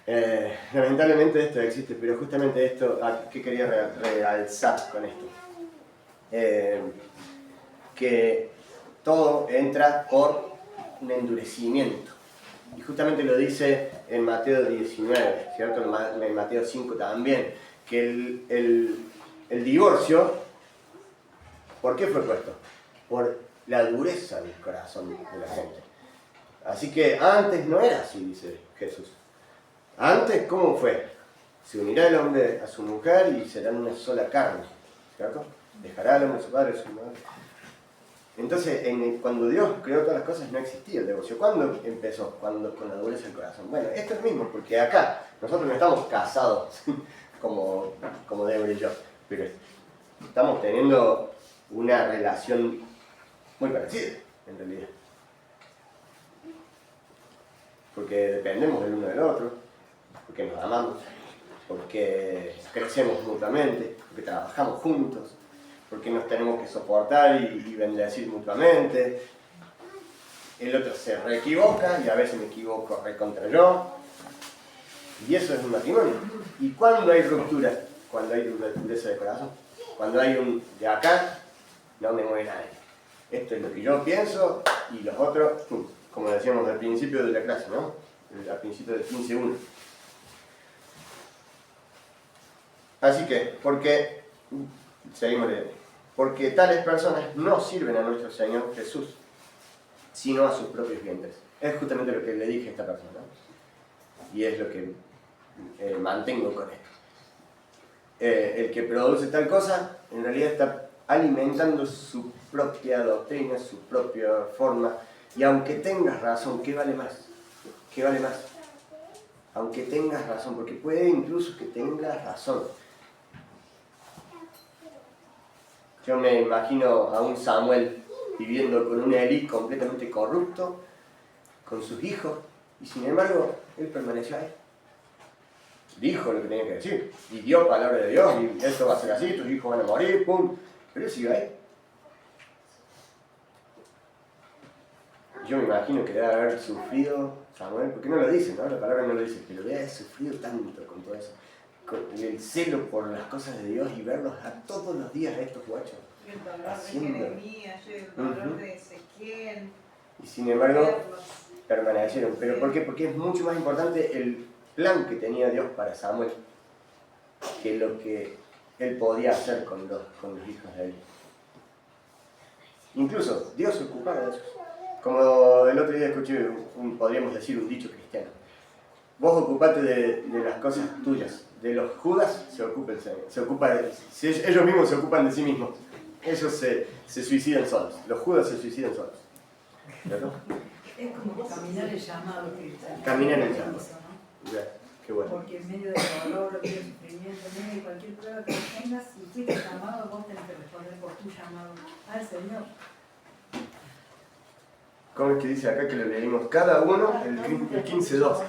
Lamentablemente esto existe, pero justamente esto, ¿qué quería realzar con esto? Que todo entra por un endurecimiento. Y justamente lo dice en Mateo 19, ¿cierto? En Mateo 5 también, que el divorcio, ¿por qué fue puesto? Por la dureza del corazón de la gente. Así que antes no era así, dice Jesús. Antes, ¿cómo fue? Se unirá el hombre a su mujer y serán una sola carne, ¿cierto? Dejará al hombre a su padre y a su madre. Entonces, cuando Dios creó todas las cosas no existía el divorcio. ¿Cuándo empezó? Cuando con la dureza del corazón. Bueno, esto es lo mismo, porque acá nosotros no estamos casados como Débora y yo, pero estamos teniendo una relación muy parecida, en realidad. Porque dependemos el uno del otro, porque nos amamos, porque crecemos mutuamente, porque trabajamos juntos, porque nos tenemos que soportar y bendecir mutuamente. El otro se reequivoca y a veces me equivoco recontra yo. Y eso es un matrimonio. ¿Y cuándo hay ruptura? Cuando hay dureza de corazón. Cuando hay un de acá, no me mueve nadie. Esto es lo que yo pienso y los otros, como decíamos al principio de la clase, ¿no? Al principio del 15.1. Así que, seguimos leyendo. Porque tales personas no sirven a nuestro Señor Jesús, sino a sus propios vientres. Es justamente lo que le dije a esta persona, ¿no? Y es lo que mantengo con esto. El que produce tal cosa, en realidad está alimentando su propia doctrina, su propia forma. Y aunque tengas razón, ¿qué vale más? ¿Qué vale más? Aunque tengas razón, porque puede incluso que tengas razón. Yo me imagino a un Samuel viviendo con un Elí completamente corrupto, con sus hijos, y sin embargo, él permaneció ahí. Dijo lo que tenía que decir, y dio palabra de Dios, y esto va a ser así, tus hijos van a morir, pum. Pero él siguió ahí. Yo me imagino que debe haber sufrido Samuel, porque no lo dice, ¿no? La palabra no lo dice, pero debe haber sufrido tanto con todo eso. Con el celo por las cosas de Dios y verlos a todos los días a estos guachos. Y el dolor de Jeremías, y el dolor de Ezequiel. Y sin embargo, permanecieron. ¿Pero por qué? Porque es mucho más importante el plan que tenía Dios para Samuel que lo que él podía hacer con los hijos de él. Incluso Dios se ocupaba de eso. Como el otro día escuché, podríamos decir, un dicho cristiano. Vos ocupate de las cosas tuyas. De los Judas se ocupa el Señor. Ellos mismos se ocupan de sí mismos. Ellos se suicidan solos. Los Judas se suicidan solos. ¿Verdad? Es como caminar el llamado que caminar el llamado. ¿No? Ya, qué bueno. Porque en medio del dolor, en medio del sufrimiento, en medio de cualquier prueba que tengas, si fuiste llamado, vos tenés que responder por tu llamado al Señor. ¿Cómo es que dice acá que lo leímos? Cada uno, el 15.2.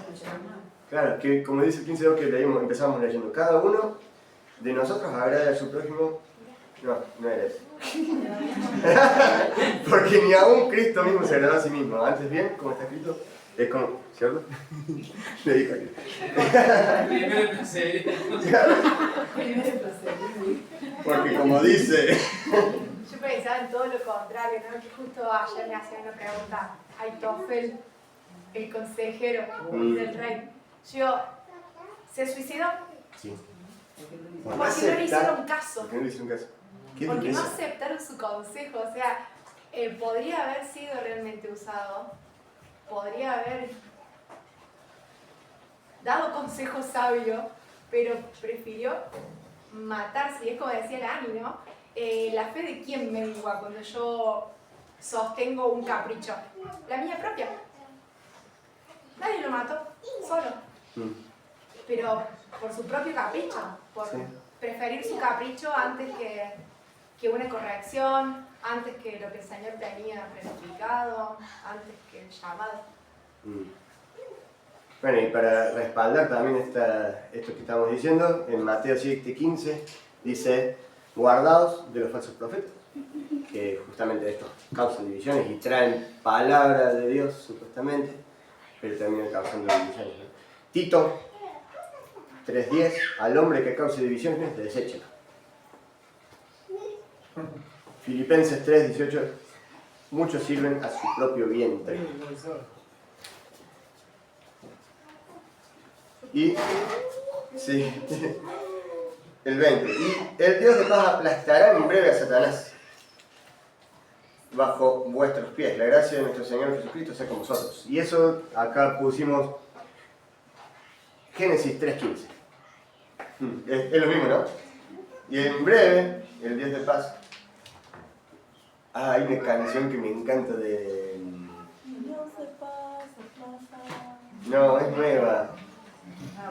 Claro, que como dice el 15.2 que leímos, empezamos leyendo. Cada uno de nosotros agrade a su prójimo. No era eso. Porque ni aún Cristo mismo se agradó a sí mismo. Antes bien, como está escrito, es como, ¿cierto? Le dijo aquí. Primero placer. Porque como dice... Yo pensaba en todo lo contrario, ¿no? Que justo ayer me hacían una pregunta a Aitofel, el consejero del rey. Yo, ¿se suicidó? Sí. ¿Por qué no le hicieron caso? ¿Por qué no le hicieron caso? ¿Qué Porque no dureza? aceptaron su consejo. O sea, podría haber sido realmente usado, podría haber dado consejo sabio, pero prefirió matarse. Y es como decía Lani, ¿no? ¿La fe de quién mengua cuando yo sostengo un capricho? La mía propia. Nadie lo mató, solo. Pero por su propio capricho, por preferir su capricho antes que una corrección, antes que lo que el Señor tenía planificado, antes que el llamado. Bueno, y para respaldar también esto que estamos diciendo, en Mateo 7:15 dice: guardaos de los falsos profetas, que justamente estos causan divisiones y traen palabra de Dios supuestamente, pero terminan causando divisiones, ¿no? Tito 3:10, al hombre que cause divisiones, deséchelo. Filipenses 3:18, muchos sirven a su propio vientre. Y, sí, el 20, y el Dios de paz aplastará en breve a Satanás bajo vuestros pies. La gracia de nuestro Señor Jesucristo sea con vosotros. Y eso acá pusimos Génesis 3:15. Es lo mismo, ¿no? Y en breve, el Dios de paz. Ah, hay una canción que me encanta de... No, es nueva.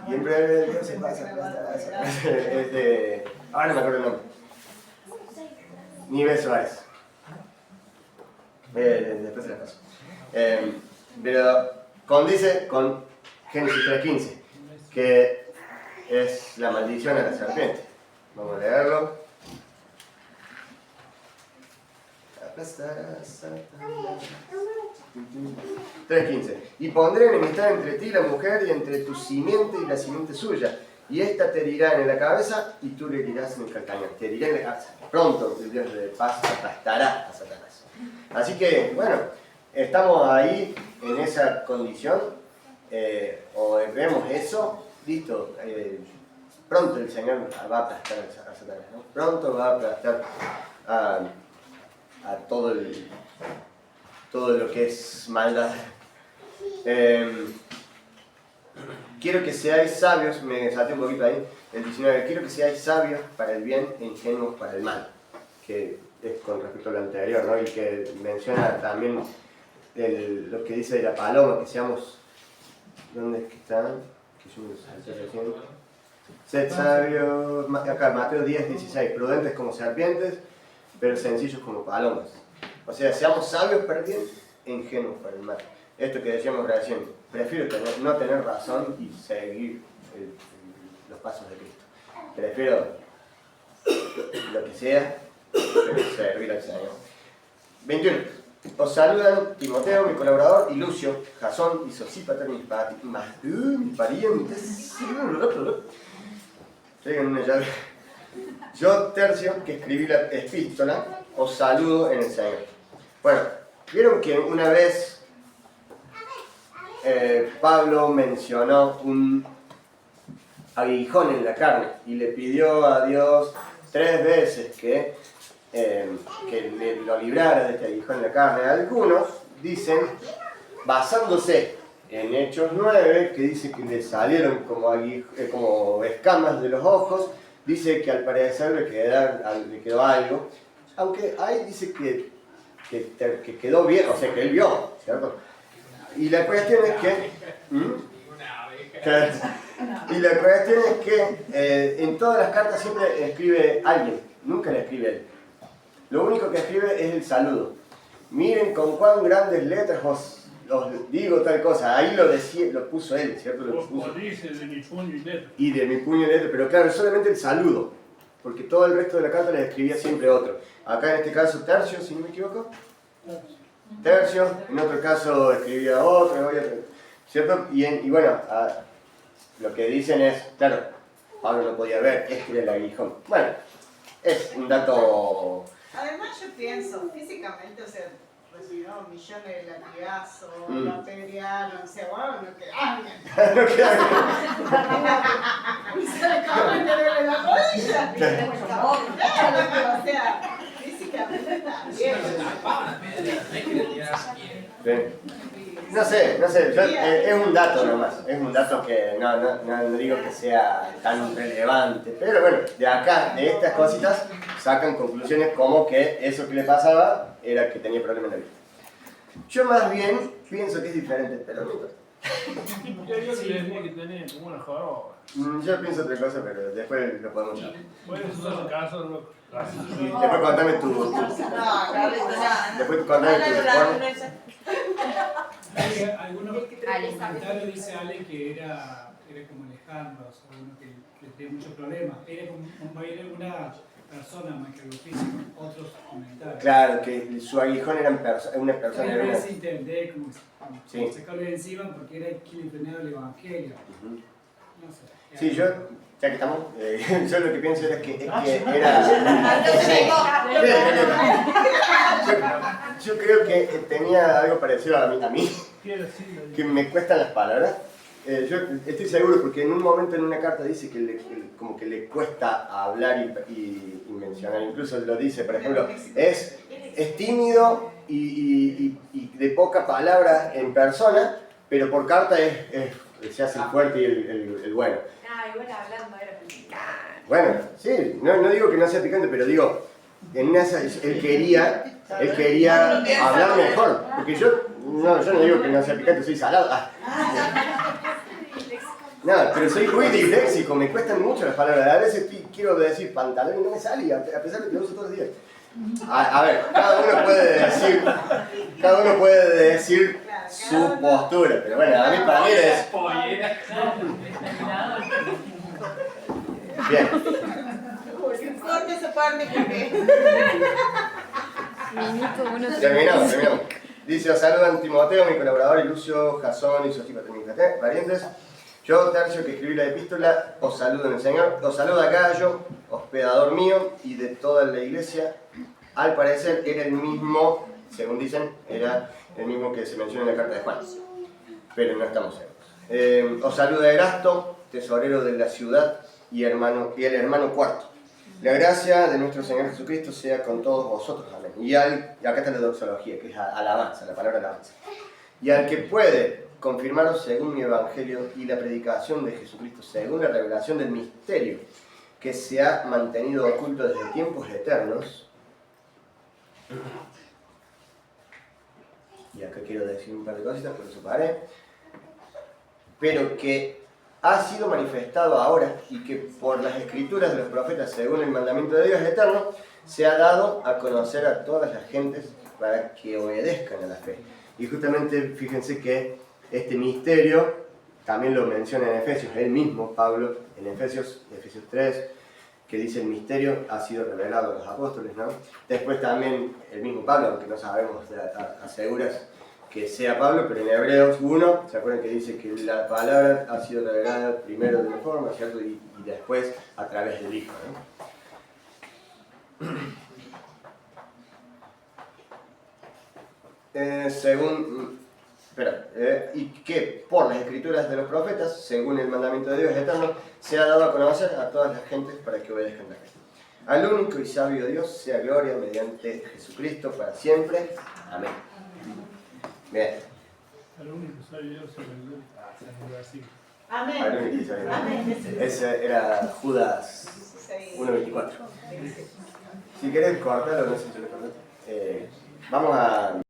Y en breve el Dios de paz aplastará. Es de... Ahora no me acuerdo el nombre. Nivel Suárez. Después se la paso. Pero condice con Génesis 3:15, que es la maldición a la serpiente. Vamos a leerlo. 3:15. Y pondré enemistad entre ti y la mujer, y entre tu simiente y la simiente suya. Y esta te herirá en la cabeza, y tú le herirás en el calcañón. Te herirá en la cabeza. Pronto el Dios de paz aplastará a Satanás. Así que, bueno, estamos ahí en esa condición, o vemos eso, listo. Pronto el Señor va a aplastar a Satanás, ¿no? Pronto va a aplastar a todo lo que es maldad. Quiero que seáis sabios, me salté un poquito ahí, el 19, quiero que seáis sabios para el bien e ingenuos para el mal, que es con respecto a lo anterior, ¿no? Y que menciona también lo que dice de la paloma, que seamos, ¿dónde es que están? Que yo me salté recién. Sed sabios, acá Mateo 10:16, prudentes como serpientes, pero sencillos como palomas. O sea, seamos sabios para el bien e ingenuos para el mal. Esto que decíamos recién, prefiero no tener razón y seguir los pasos de Cristo. Prefiero lo que sea, pero servir al Señor. 21. Os saludan Timoteo, mi colaborador, y Lucio, Jasón y Sosípater, mis parientes. Traigan una llave. Yo, Tercio, que escribí la epístola, os saludo en el Señor. Bueno, vieron que una vez Pablo mencionó un aguijón en la carne y le pidió a Dios 3 veces que lo librara de este aguijón en la carne. Algunos dicen, basándose en Hechos 9, que dice que le salieron como escamas de los ojos, dice que al parecer le quedó algo, aunque ahí dice que quedó bien, o sea que él vio, ¿cierto? Y la cuestión es que... Y la cuestión es que en todas las cartas siempre escribe alguien, nunca le escribe él. Lo único que escribe es el saludo. Miren con cuán grandes letras os digo tal cosa. Ahí lo puso él, ¿cierto? Lo puso. Dice de mi puño y letra. Y de mi puño y letra, pero claro, solamente el saludo. Porque todo el resto de la carta le escribía siempre otro. Acá en este caso Tercio, si no me equivoco. Tercio, en otro caso escribía otro, ¿cierto? Y bueno, lo que dicen es, claro, Pablo no podía ver, este era el aguijón. Bueno, es un dato... Además yo pienso, físicamente, o sea, recibió millones de latigazos, lo apedrearon, o sea, bueno, no queda bien. No queda Y se le acabó de tenerle la rodilla. Claro, o sea, físicamente está bien. bien. No sé, es un dato nomás, es un dato que no digo que sea tan relevante, pero bueno, de acá, de estas cositas, sacan conclusiones como que eso que le pasaba era que tenía problemas en la vida. Yo más bien pienso que es diferente, pero no importa. Yo creía que tenía como una joroba. Yo pienso otra cosa, pero después lo podemos hablar. Bueno, en todo caso, no. Y después contame tu... Después contame Algunos comentarios dice Ale que era como Alejandro, o sea, uno que tenía muchos problemas. Era como una persona más que algo físico, otros comentarios. Claro, que su aguijón era una persona. Era ese entender como sí. sacarlo de encima porque era quien entrenaba el evangelio. No sé. Sí, yo, ya que estamos, yo lo que pienso era que era... Yo creo que tenía algo parecido a mí que me cuestan las palabras. Yo estoy seguro porque en un momento en una carta dice que como que le cuesta hablar y mencionar, incluso lo dice, por ejemplo, es tímido y de poca palabra en persona, pero por carta se hace el fuerte y el bueno. Igual hablando era picante. Bueno, sí, no digo que no sea picante, pero digo, en esa, él quería hablar mejor, porque yo no digo que no sea picante, soy salado. No, pero soy muy disléxico, me cuestan mucho las palabras. A veces quiero decir pantalón y no me sale, a pesar de que lo uso todos los días. A ver, cada uno puede decir su postura, pero bueno, para mí es... Bien. Corta esa parte porque... Terminamos. Dice, os saludan Timoteo, mi colaborador, y Lucio, Jasón y Sosípater, mis parientes. Yo, Tercio, que escribí la epístola, os saludo en el Señor. Os saluda Gallo, hospedador mío y de toda la iglesia. Al parecer era el mismo, según dicen, era el mismo que se menciona en la carta de Juan. Pero no estamos seguros. Os saluda Erasto, tesorero de la ciudad y el hermano Cuarto. La gracia de nuestro Señor Jesucristo sea con todos vosotros. Amén. Y acá está la doxología, que es alabanza, la palabra alabanza. Y al que puede confirmaros según mi evangelio y la predicación de Jesucristo, según la revelación del misterio que se ha mantenido oculto desde tiempos eternos. Y acá quiero decir un par de cositas, por eso paré. Pero que ha sido manifestado ahora y que por las escrituras de los profetas, según el mandamiento de Dios eterno, se ha dado a conocer a todas las gentes para que obedezcan a la fe. Y justamente fíjense que este misterio también lo menciona en Efesios, él mismo, Pablo, en Efesios 3, que dice el misterio ha sido revelado a los apóstoles, ¿no? Después también el mismo Pablo, aunque no sabemos aseguras que sea Pablo, pero en Hebreos 1, ¿se acuerdan que dice que la palabra ha sido revelada primero de una forma, ¿cierto? Y después a través del Hijo, ¿no? Y que por las escrituras de los profetas, según el mandamiento de Dios eterno, se ha dado a conocer a todas las gentes para que obedezcan la fe. Al único y sabio Dios sea gloria mediante Jesucristo para siempre. Amén. Bien. Al único sabio Dios sea gloria. Amén. Al único y sabio Dios. Ese era Judas 1:24. Si querés cortarlo, no sé si lo cortaste. Vamos a...